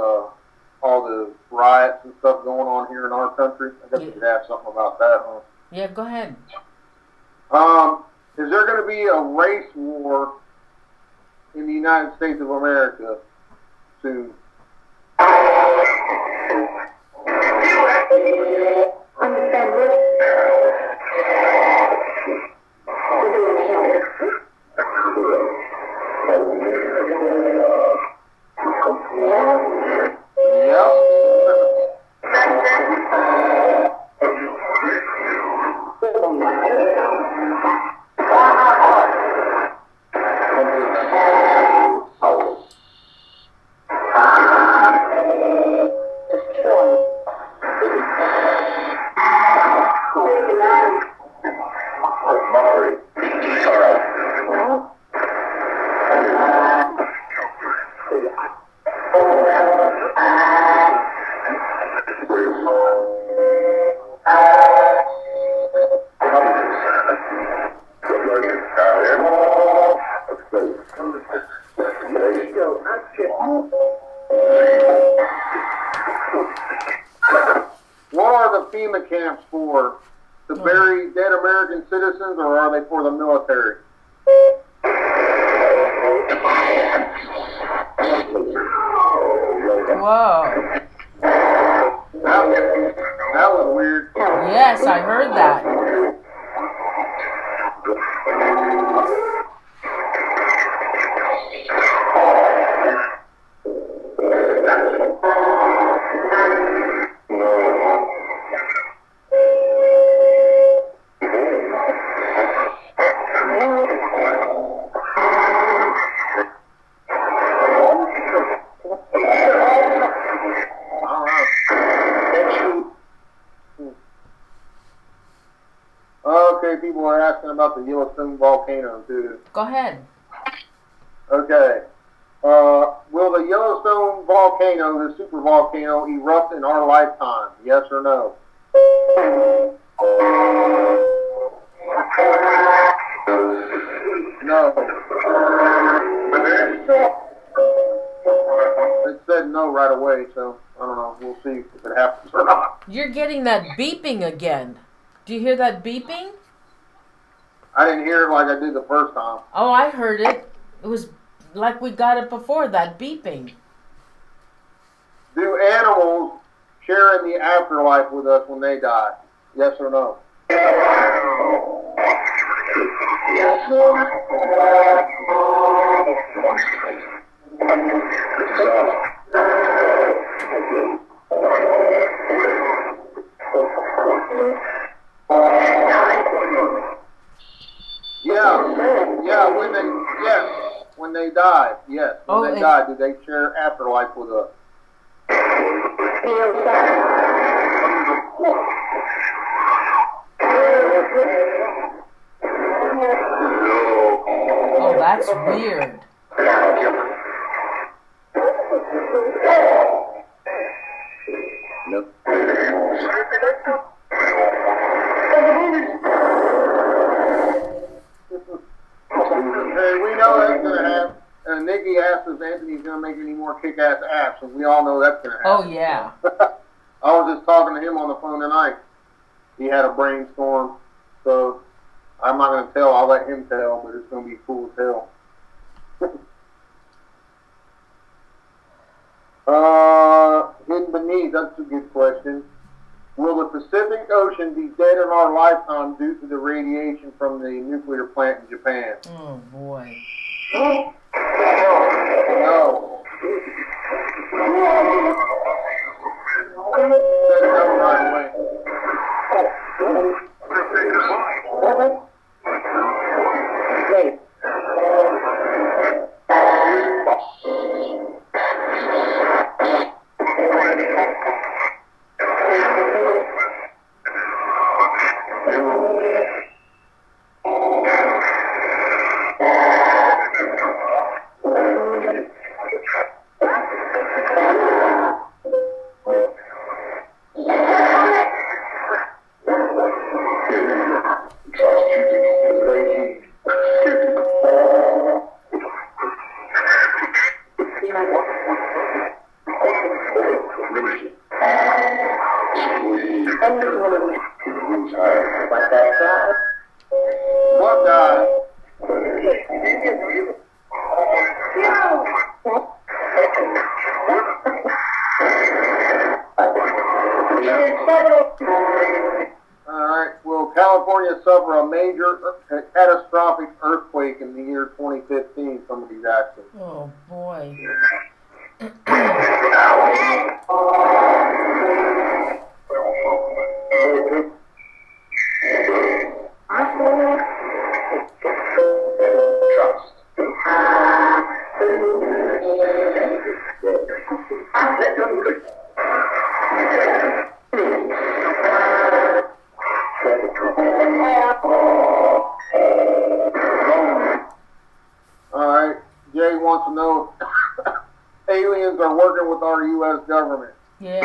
all the riots and stuff going on here in our country. I guess we could ask something about that, huh? Yeah, go ahead. Is there going to be a race war in the United States of America soon? FEMA camps for? To bury dead American citizens, or are they for the military? Whoa. That was weird. Yes, I heard that. Okay, people are asking about the Yellowstone volcano too. Go ahead. Okay. Will the Yellowstone volcano, the super volcano, erupt in our lifetime? Yes or no? No. It said no right away, so I don't know. We'll see if it happens or not. You're getting that beeping again. Do you hear that beeping? I didn't hear it like I did the first time. Oh, I heard it. It was like we got it before, that beeping. Do animals share in the afterlife with us when they die? Yes or no? When they die, yes. When they die, do they share afterlife with us? Oh, that's weird. Nope. Hey, we know that's going to happen. Nikki asked if Anthony's going to make any more kick-ass apps, and we all know that's going to happen. Oh, yeah. I was just talking to him on the phone tonight. He had a brainstorm, so I'm not going to tell. I'll let him tell, but it's going to be cool as hell. Hidden beneath, that's a good question. Will the Pacific Ocean be dead in our lifetime due to the radiation from the nuclear plant in Japan? Oh, boy. No. Said no right away. What died? Alright, will California suffer a major catastrophic earthquake in the year 2015? Somebody's asking. Oh, boy. Alright, Jay wants to know if aliens are working with our U.S. government. Yeah.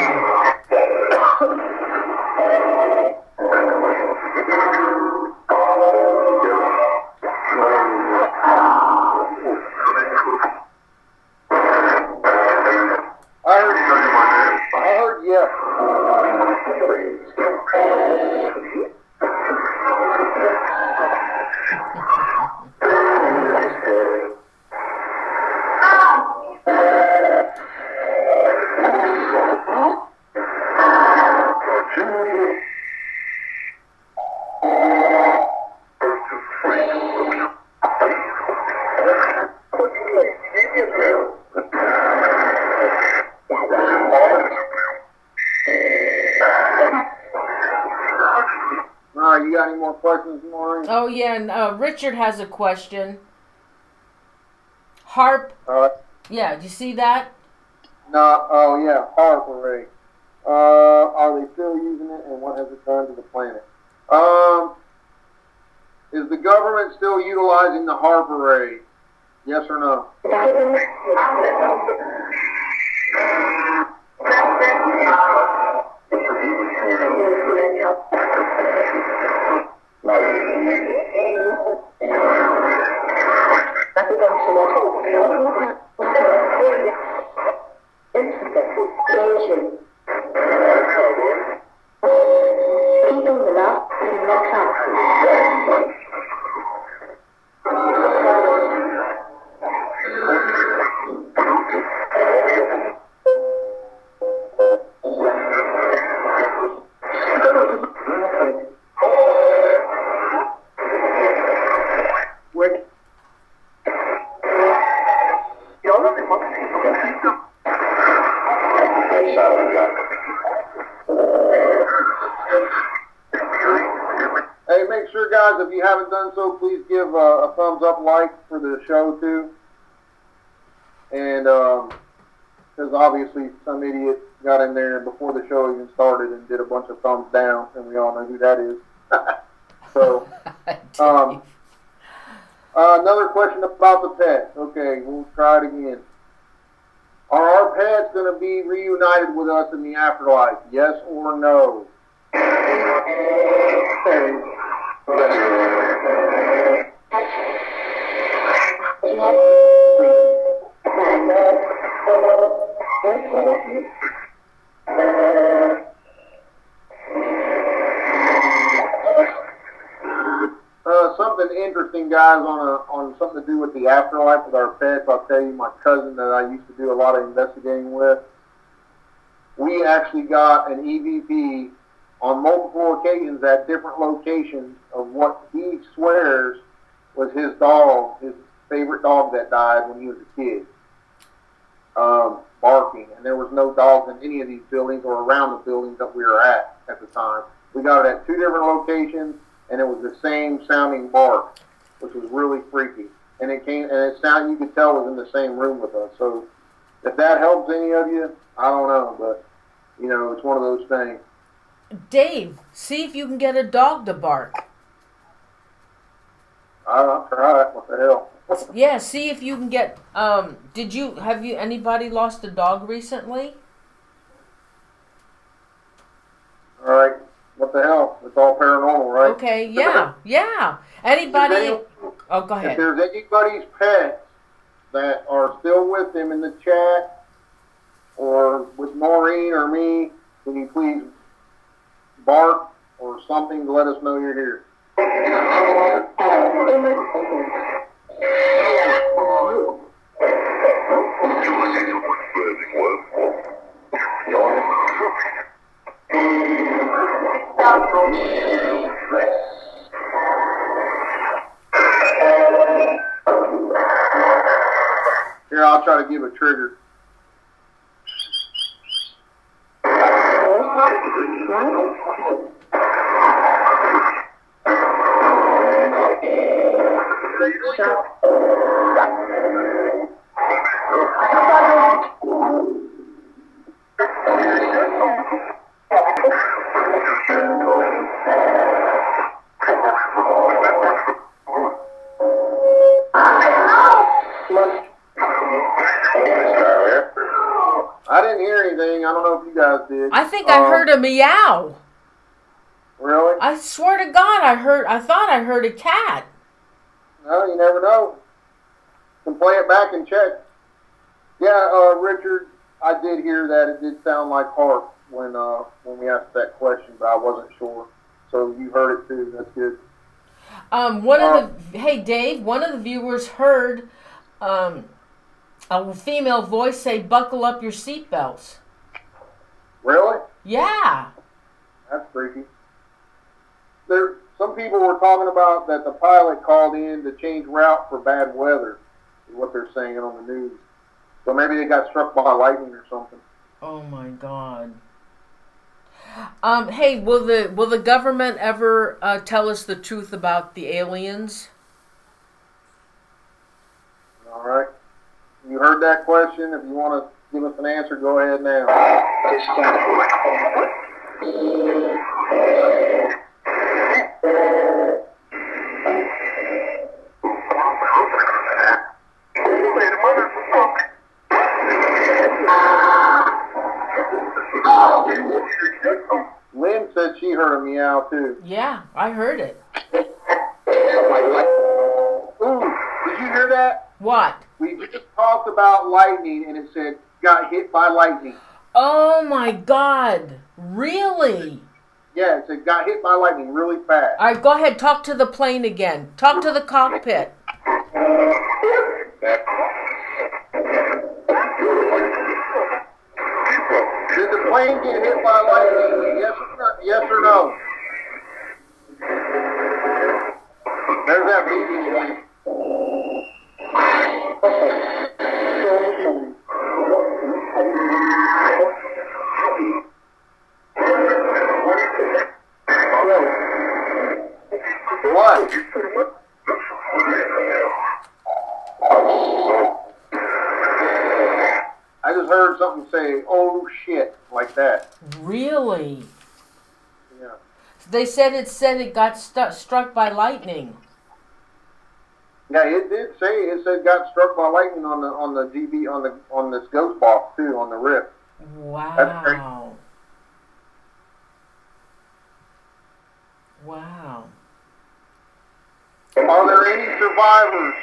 I heard yes. You got any more questions, Norene? Oh, yeah, and Richard has a question. Harp. Yeah, do you see that? No, oh yeah, HARP array. Are they still using it, and what has it done to the planet? Is the government still utilizing the HARP array? Yes or no? Hey, make sure, guys, if you haven't done so, please give a thumbs up, like for the show too. And because obviously some idiot got in there before the show even started and did a bunch of thumbs down, and we all know who that is. So, another question about the pets. Okay, we'll try it again. Are our pets going to be reunited with us in the afterlife? Yes or no? Something interesting, guys, on something to do with the afterlife with our pets. I'll tell you, my cousin that I used to do a lot of investigating with, we actually got an EVP on multiple occasions at different locations of what he swears was his dog, his favorite dog that died when he was a kid, barking. And there was no dogs in any of these buildings or around the buildings that we were at the time. We got it at two different locations, and it was the same sounding bark, which was really freaky. And it sounded, you could tell it was in the same room with us. So if that helps any of you, I don't know, but you know, it's one of those things. Dave, see if you can get a dog to bark. I'll try it. What the hell? Yeah, see if you can get. Have you anybody lost a dog recently? All right. What the hell? It's all paranormal, right? Okay. Yeah. Yeah. Anybody? Oh, go ahead. If there's anybody's pets that are still with him in the chat or with Norene or me, can you please bark or something to let us know you're here? Here, I'll try to give a trigger. I didn't hear anything. I don't know if you guys did. I think I heard a meow. Really? I swear to God, I thought I heard a cat. No, you never know. You can play it back and check. Yeah, Richard, I did hear that. It did sound like harp when we asked that question, but I wasn't sure. So you heard it too. That's good. Hey Dave, one of the viewers heard a female voice say, "Buckle up your seatbelts." Really? Yeah. That's freaky. Some people were talking about that the pilot called in to change route for bad weather, is what they're saying on the news. So maybe they got struck by lightning or something. Oh my God. Hey, will the government ever tell us the truth about the aliens? All right. You heard that question. If you want to give us an answer, go ahead now. Lynn said she heard a meow too. Yeah, I heard it. Ooh, did you hear that? What? We just talked about lightning and it said got hit by lightning. Oh my God. Really? Yeah, it said got hit by lightning really fast. All right, go ahead. Talk to the plane again. Talk to the cockpit. Did the plane get hit by lightning? Yes or no? There's that meeting again. What? I just heard something say, "Oh shit," like that. Really? Yeah. They said it got struck by lightning. Yeah, it did say it said got struck by lightning on the GB on this ghost box too on the rip. Wow. That's great. Wow. Are there any survivors?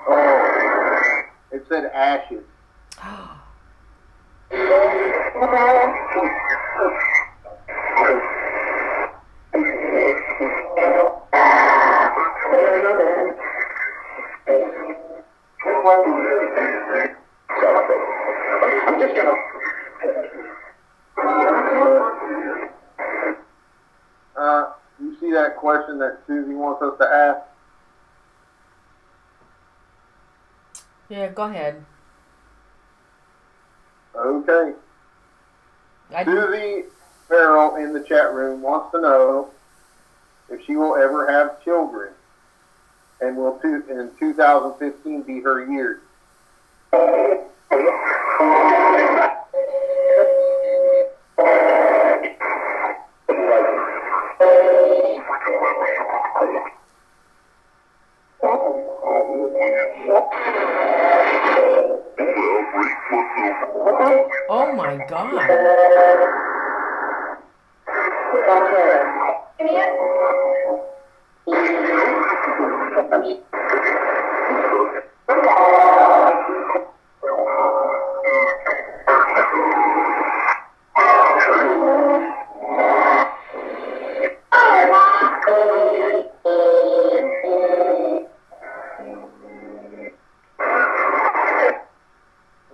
Oh, it said ashes. I'm just gonna. You see that question that Susie wants us to ask? Yeah, go ahead. Okay. Susie Farrell in the chat room wants to know if she will ever have children, and will in 2015 be her year. Oh my God.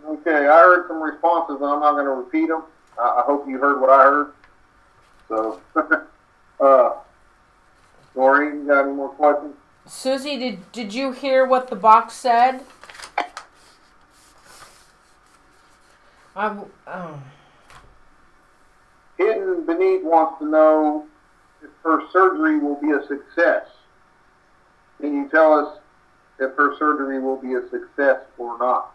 Okay, I heard some responses, and I'm not going to repeat them. I hope you heard what I heard. So, Norene, you got any more questions? Susie, did you hear what the box said? Hidden Beneath wants to know if her surgery will be a success. Can you tell us if her surgery will be a success or not?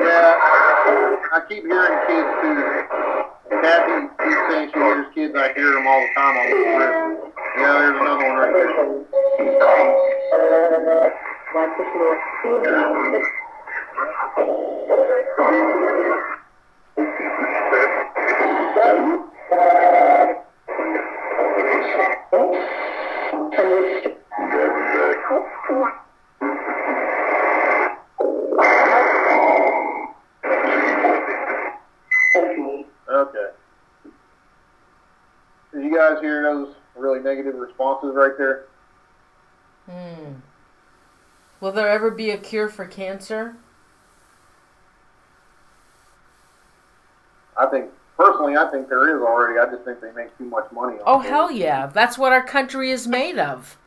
Yeah, I keep hearing kids too. Kathy keeps saying she hears kids. I hear them all the time on the trip. Yeah, there's another one right there. guys hear those really negative responses right there? Will there ever be a cure for cancer? Personally, I think there is already. I just think they make too much money on it. Oh, hell yeah. That's what our country is made of.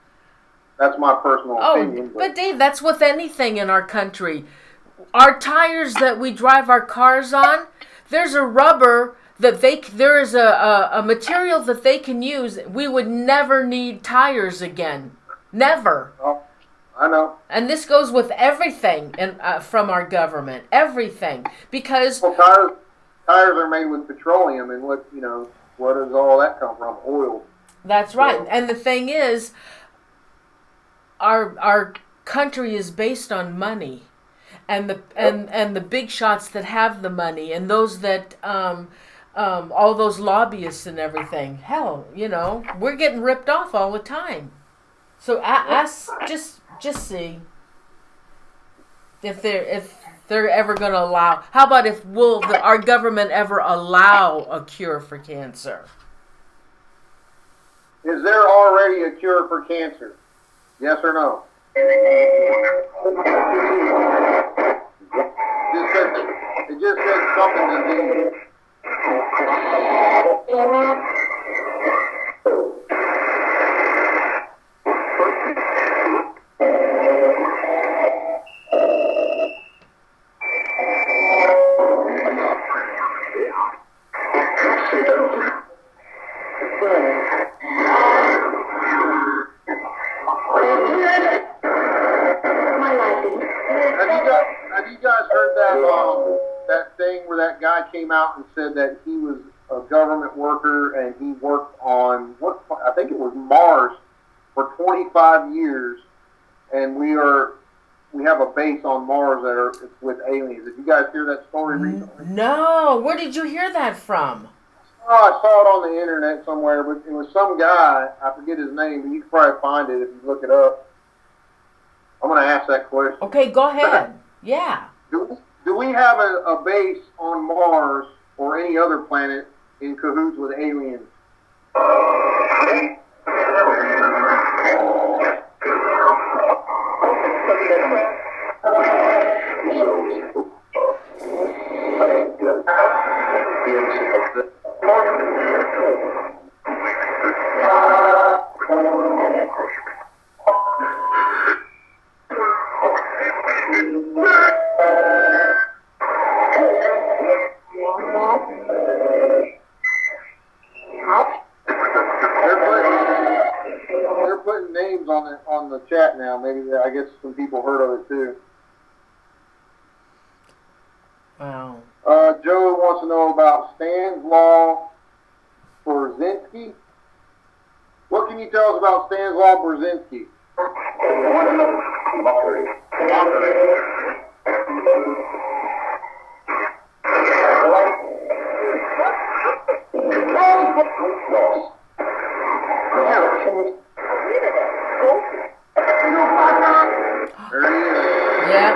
That's my personal opinion. But Dave, that's with anything in our country. Our tires that we drive our cars on, there's a rubber that there is a material that they can use. We would never need tires again. Never. Oh, I know. And this goes with everything from our government. Everything. Because... Well, tires are made with petroleum, and what does all that come from? Oil. That's right. And the thing is, our country is based on money, and the big shots that have the money, and those that all those lobbyists and everything. Hell, we're getting ripped off all the time. So just see if they're ever going to allow. How about our government ever allow a cure for cancer? Is there already a cure for cancer? Yes or no? It just said something to do. Have you guys heard that thing where that guy came out and said that he was a government worker and he worked on I think it was Mars for 25 years, and we have a base on Mars it's with aliens. Did you guys hear that story recently? No. Where did you hear that from? Oh, I saw it on the internet somewhere, but it was some guy. I forget his name, but you can probably find it if you look it up. I'm going to ask that question. Okay, go ahead. Yeah. Do we have a base on Mars or any other planet in cahoots with aliens? They're putting names on the chat now. Maybe I guess some people heard of it too. Wow. Joe wants to know about Stan's Law Brzezinski. What can you tell us about Stan's Law Brzezinski? There he is. Yeah.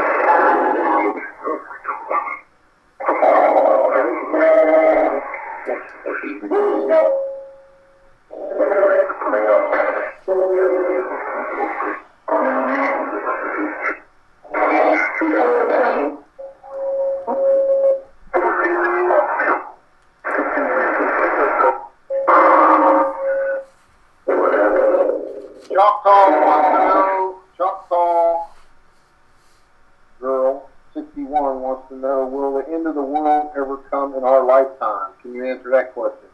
Choctaw Girl 61 wants to know, will the end of the world ever come in our lifetime? Can you answer that question?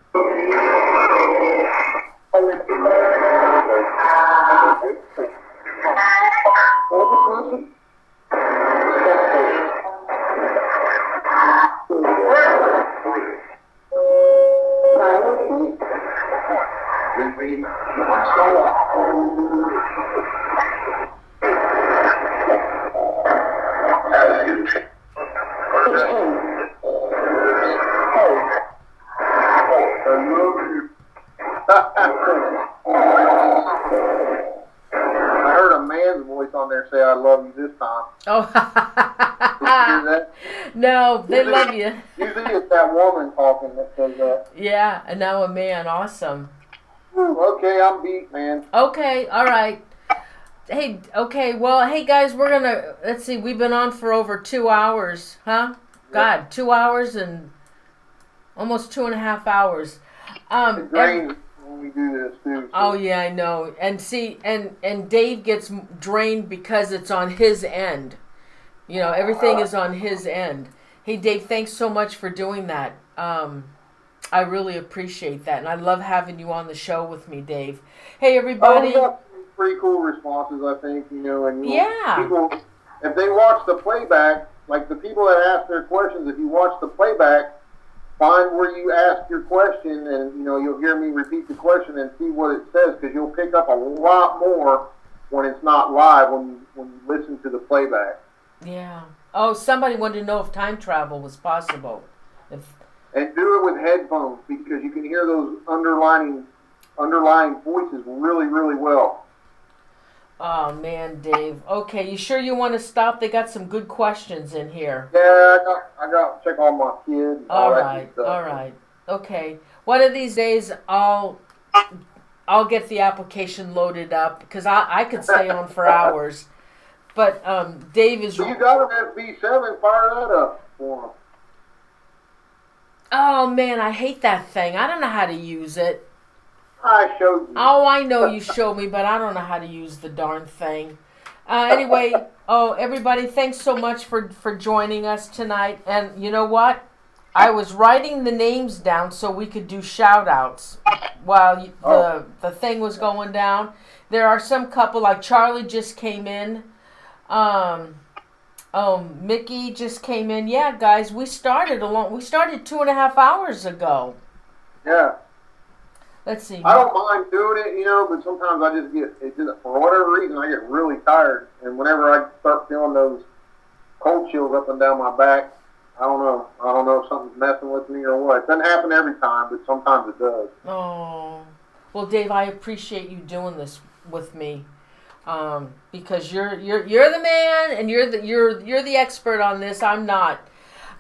I heard a man's voice on there say, "I love you" this time. Oh. Did you hear that? No, they love you. Usually it's that woman talking that says that. Yeah, and now a man. Awesome. Okay, I'm beat, man. Okay, all right. Hey, okay, well, hey guys, we're gonna, let's see, we've been on for over 2 hours, huh? God, 2 hours and almost 2.5 hours. It drains when we do this, too. So. Oh yeah, I know. And see, and Dave gets drained because it's on his end. You know, everything is on his end. Hey Dave, thanks so much for doing that. I really appreciate that, and I love having you on the show with me, Dave. Hey everybody. We got some pretty cool responses, I think. You know, and Yeah. people, if they watch the playback, like the people that ask their questions, if you watch the playback, find where you ask your question, and you'll hear me repeat the question and see what it says, because you'll pick up a lot more when it's not live, when you listen to the playback. Yeah. Oh, somebody wanted to know if time travel was possible. And do it with headphones, because you can hear those underlying voices really, really well. Oh man, Dave. Okay, you sure you want to stop? They got some good questions in here. Yeah, I got to check on my kids. All right. Okay. One of these days, I'll get the application loaded up, because I could stay on for hours. But Dave is. So you got an FB7? Fire that up for them. Oh man, I hate that thing. I don't know how to use it. I showed you. Oh, I know you showed me, but I don't know how to use the darn thing. Anyway, everybody, thanks so much for joining us tonight. And you know what? I was writing the names down so we could do shout-outs while the thing was going down. There are some couple, like Charlie just came in. Mickey just came in. Yeah, guys, we started 2.5 hours ago. Yeah. Let's see. I don't mind doing it, but sometimes I just for whatever reason, I get really tired. And whenever I start feeling those cold chills up and down my back, I don't know if something's messing with me or what. It doesn't happen every time, but sometimes it does. Oh. Well, Dave, I appreciate you doing this with me. Because you're the man, and you're the expert on this. I'm not.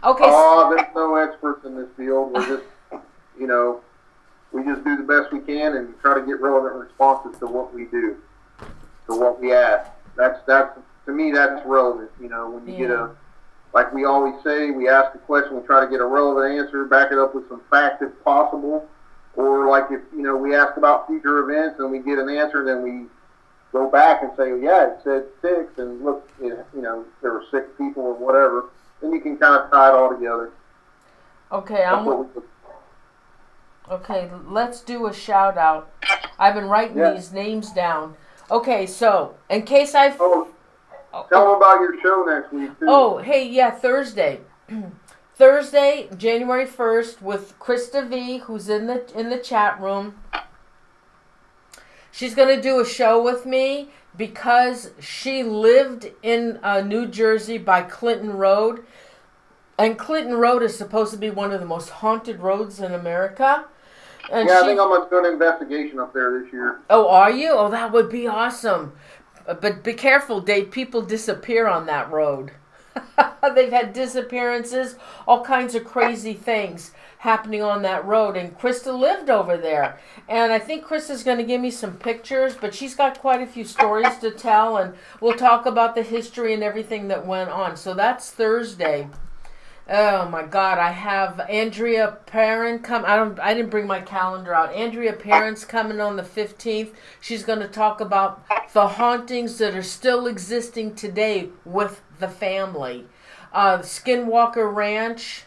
Okay. There's no experts in this field. We're just, we just do the best we can and try to get relevant responses to what we do, to what we ask. That's to me, that's relevant. When you get like we always say, we ask a question, we try to get a relevant answer, back it up with some facts if possible, or like if we ask about future events and we get an answer, and then we go back and say, yeah, it said 6, and look, there were 6 people or whatever. Then you can kind of tie it all together. Okay, okay, let's do a shout out. I've been writing these names down. Okay, so in case I've tell them about your show next week too. Oh, hey, yeah, Thursday. Thursday, January 1st, with Krista V, who's in the chat room. She's going to do a show with me because she lived in New Jersey by Clinton Road. And Clinton Road is supposed to be one of the most haunted roads in America. And I think I'm going to do an investigation up there this year. Oh, are you? Oh, that would be awesome. But be careful, Dave. People disappear on that road. They've had disappearances, all kinds of crazy things happening on that road. And Krista lived over there. And I think Krista's going to give me some pictures, but she's got quite a few stories to tell. And we'll talk about the history and everything that went on. So that's Thursday. Oh my God, I have Andrea Perrin come. I didn't bring my calendar out. Andrea Perrin's coming on the 15th. She's going to talk about the hauntings that are still existing today with the family. Skinwalker Ranch.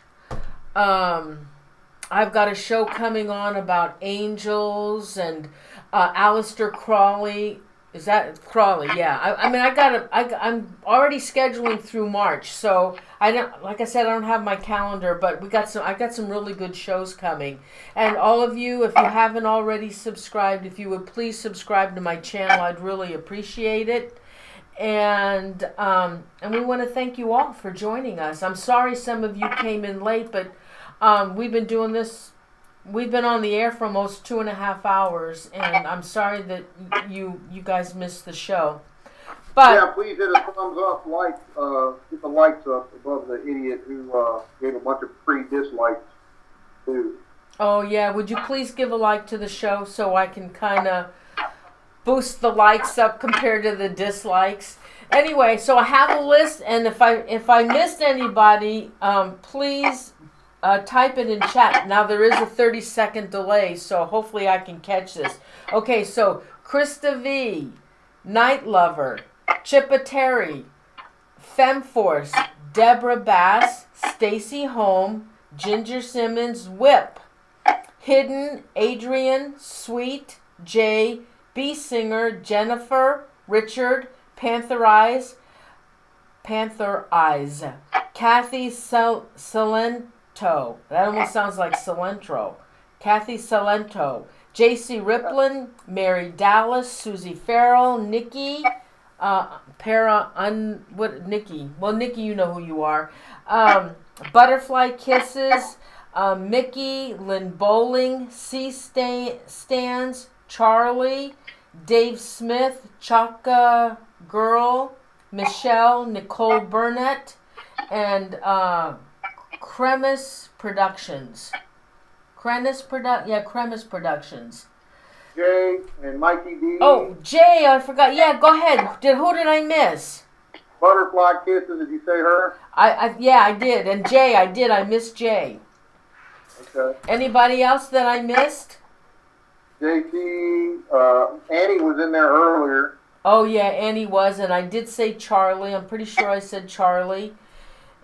I've got a show coming on about angels and Aleister Crowley. Is that Crawley? Yeah. I'm already scheduling through March, so I don't. Like I said, I don't have my calendar, but I got some really good shows coming. And all of you, if you haven't already subscribed, if you would please subscribe to my channel, I'd really appreciate it. And we want to thank you all for joining us. I'm sorry some of you came in late, but we've been doing this. We've been on the air for almost 2.5 hours, and I'm sorry that you guys missed the show. But yeah, please hit a thumbs up, get the likes up above the idiot who gave a bunch of free dislikes too. Oh, yeah. Would you please give a like to the show so I can kind of boost the likes up compared to the dislikes? Anyway, so I have a list, and if I missed anybody, please type it in chat. Now there is a 30-second delay, so hopefully I can catch this. Okay, so Krista V, Night Lover, Chippa Terry, Femforce, Deborah Bass, Stacy Holm, Ginger Simmons, Whip, Hidden, Adrian, Sweet, Jay, B Singer, Jennifer, Richard, Panther Eyes, Kathy Salento. That almost sounds like Cilantro. Kathy Salento, JC Riplin, Mary Dallas, Susie Farrell, Nikki, Nikki. Well, Nikki, you know who you are. Butterfly Kisses, Mickey, Lynn Bowling, C Stands, Charlie, Dave Smith, Chaka Girl, Michelle, Nicole Burnett, and Cremis Productions. Cremis Productions. Jay and Mikey D. Oh, Jay, I forgot. Yeah, go ahead. Who did I miss? Butterfly Kisses, did you say her? Yeah, I did. And Jay, I did. I missed Jay. Okay. Anybody else that I missed? JC, Annie was in there earlier. Oh, yeah, Annie was. And I did say Charlie. I'm pretty sure I said Charlie.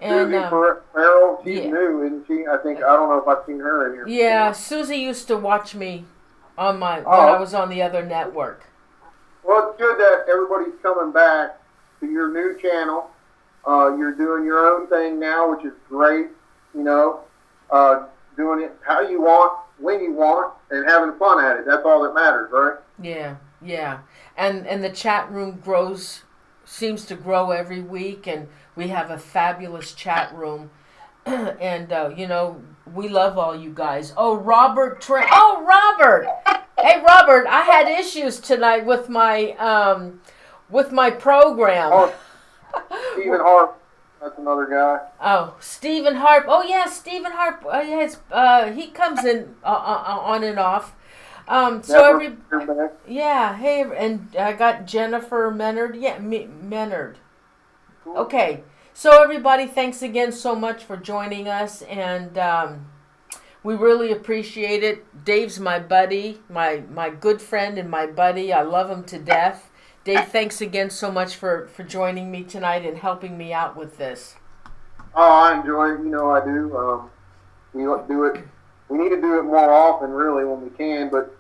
And, Susie Farrell, she's new, isn't she? I don't know if I've seen her in here. Yeah, Susie used to watch me on when I was on the other network. Well, it's good that everybody's coming back to your new channel. You're doing your own thing now, which is great. You know, doing it how you want, when you want, and having fun at it. That's all that matters, right? Yeah. And the chat room seems to grow every week, and we have a fabulous chat room. And, we love all you guys. Oh, Robert! Robert! Hey, Robert, I had issues tonight with my program. Oh, Stephen Harp, that's another guy. Oh, Stephen Harp. Oh, yeah, Stephen Harp. He comes in on and off. Hey, and I got Jennifer Menard. Yeah, Menard. Cool. Okay, so everybody, thanks again so much for joining us, and we really appreciate it. Dave's my buddy, my good friend and my buddy. I love him to death. Dave, thanks again so much for joining me tonight and helping me out with this. Oh, I enjoy it. You know I do. We do it. We need to do it more often, really, when we can. But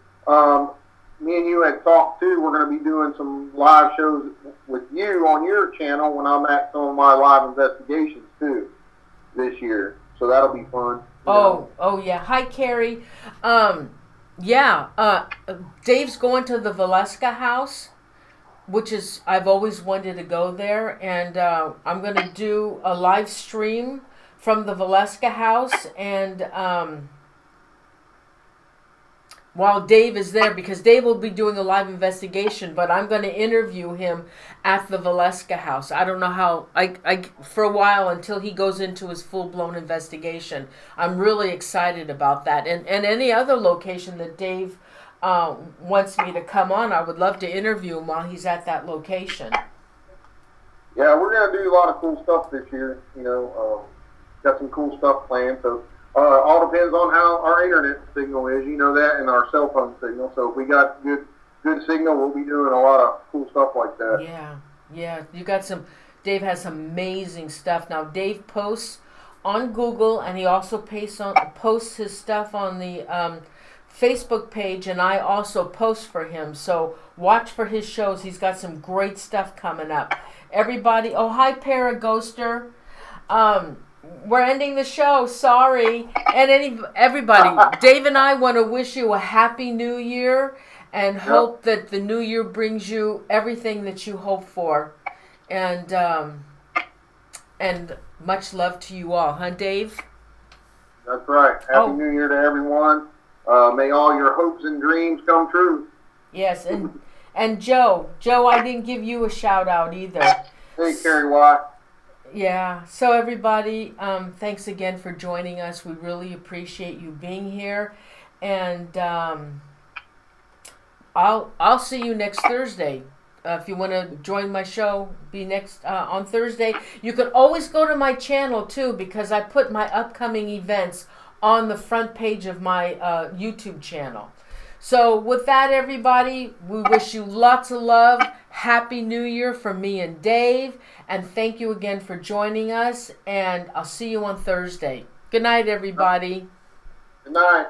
me and you had talked, too. We're going to be doing some live shows with you on your channel when I'm at some of my live investigations, too, this year. So that'll be fun. Oh, yeah. Hi, Carrie. Dave's going to the Valeska house, which is, I've always wanted to go there. And I'm going to do a live stream from the Valeska house. And while Dave is there, because Dave will be doing a live investigation, but I'm going to interview him at the Valeska house. I don't know how, for a while until he goes into his full-blown investigation. I'm really excited about that. And any other location that Dave wants me to come on, I would love to interview him while he's at that location. Yeah, we're going to do a lot of cool stuff this year. Got some cool stuff planned, so all depends on how our internet signal is, that, and our cell phone signal. So if we got good signal, we'll be doing a lot of cool stuff like that. Yeah. You got Dave has some amazing stuff. Now, Dave posts on Google, and he also posts his stuff on the Facebook page, and I also post for him. So watch for his shows. He's got some great stuff coming up. Everybody, hi, Paraghoster. We're ending the show. Sorry. And everybody, Dave and I want to wish you a happy new year and hope that the new year brings you everything that you hope for. And much love to you all, huh, Dave? That's right. Happy New Year to everyone. May all your hopes and dreams come true. Yes, and Joe, I didn't give you a shout out either. Hey, Carrie Watt. Yeah. So everybody, thanks again for joining us. We really appreciate you being here, and I'll see you next Thursday. If you want to join my show, be next on Thursday. You can always go to my channel too, because I put my upcoming events on the front page of my YouTube channel. So with that, everybody, we wish you lots of love. Happy New Year from me and Dave. And thank you again for joining us. And I'll see you on Thursday. Good night, everybody. Good night.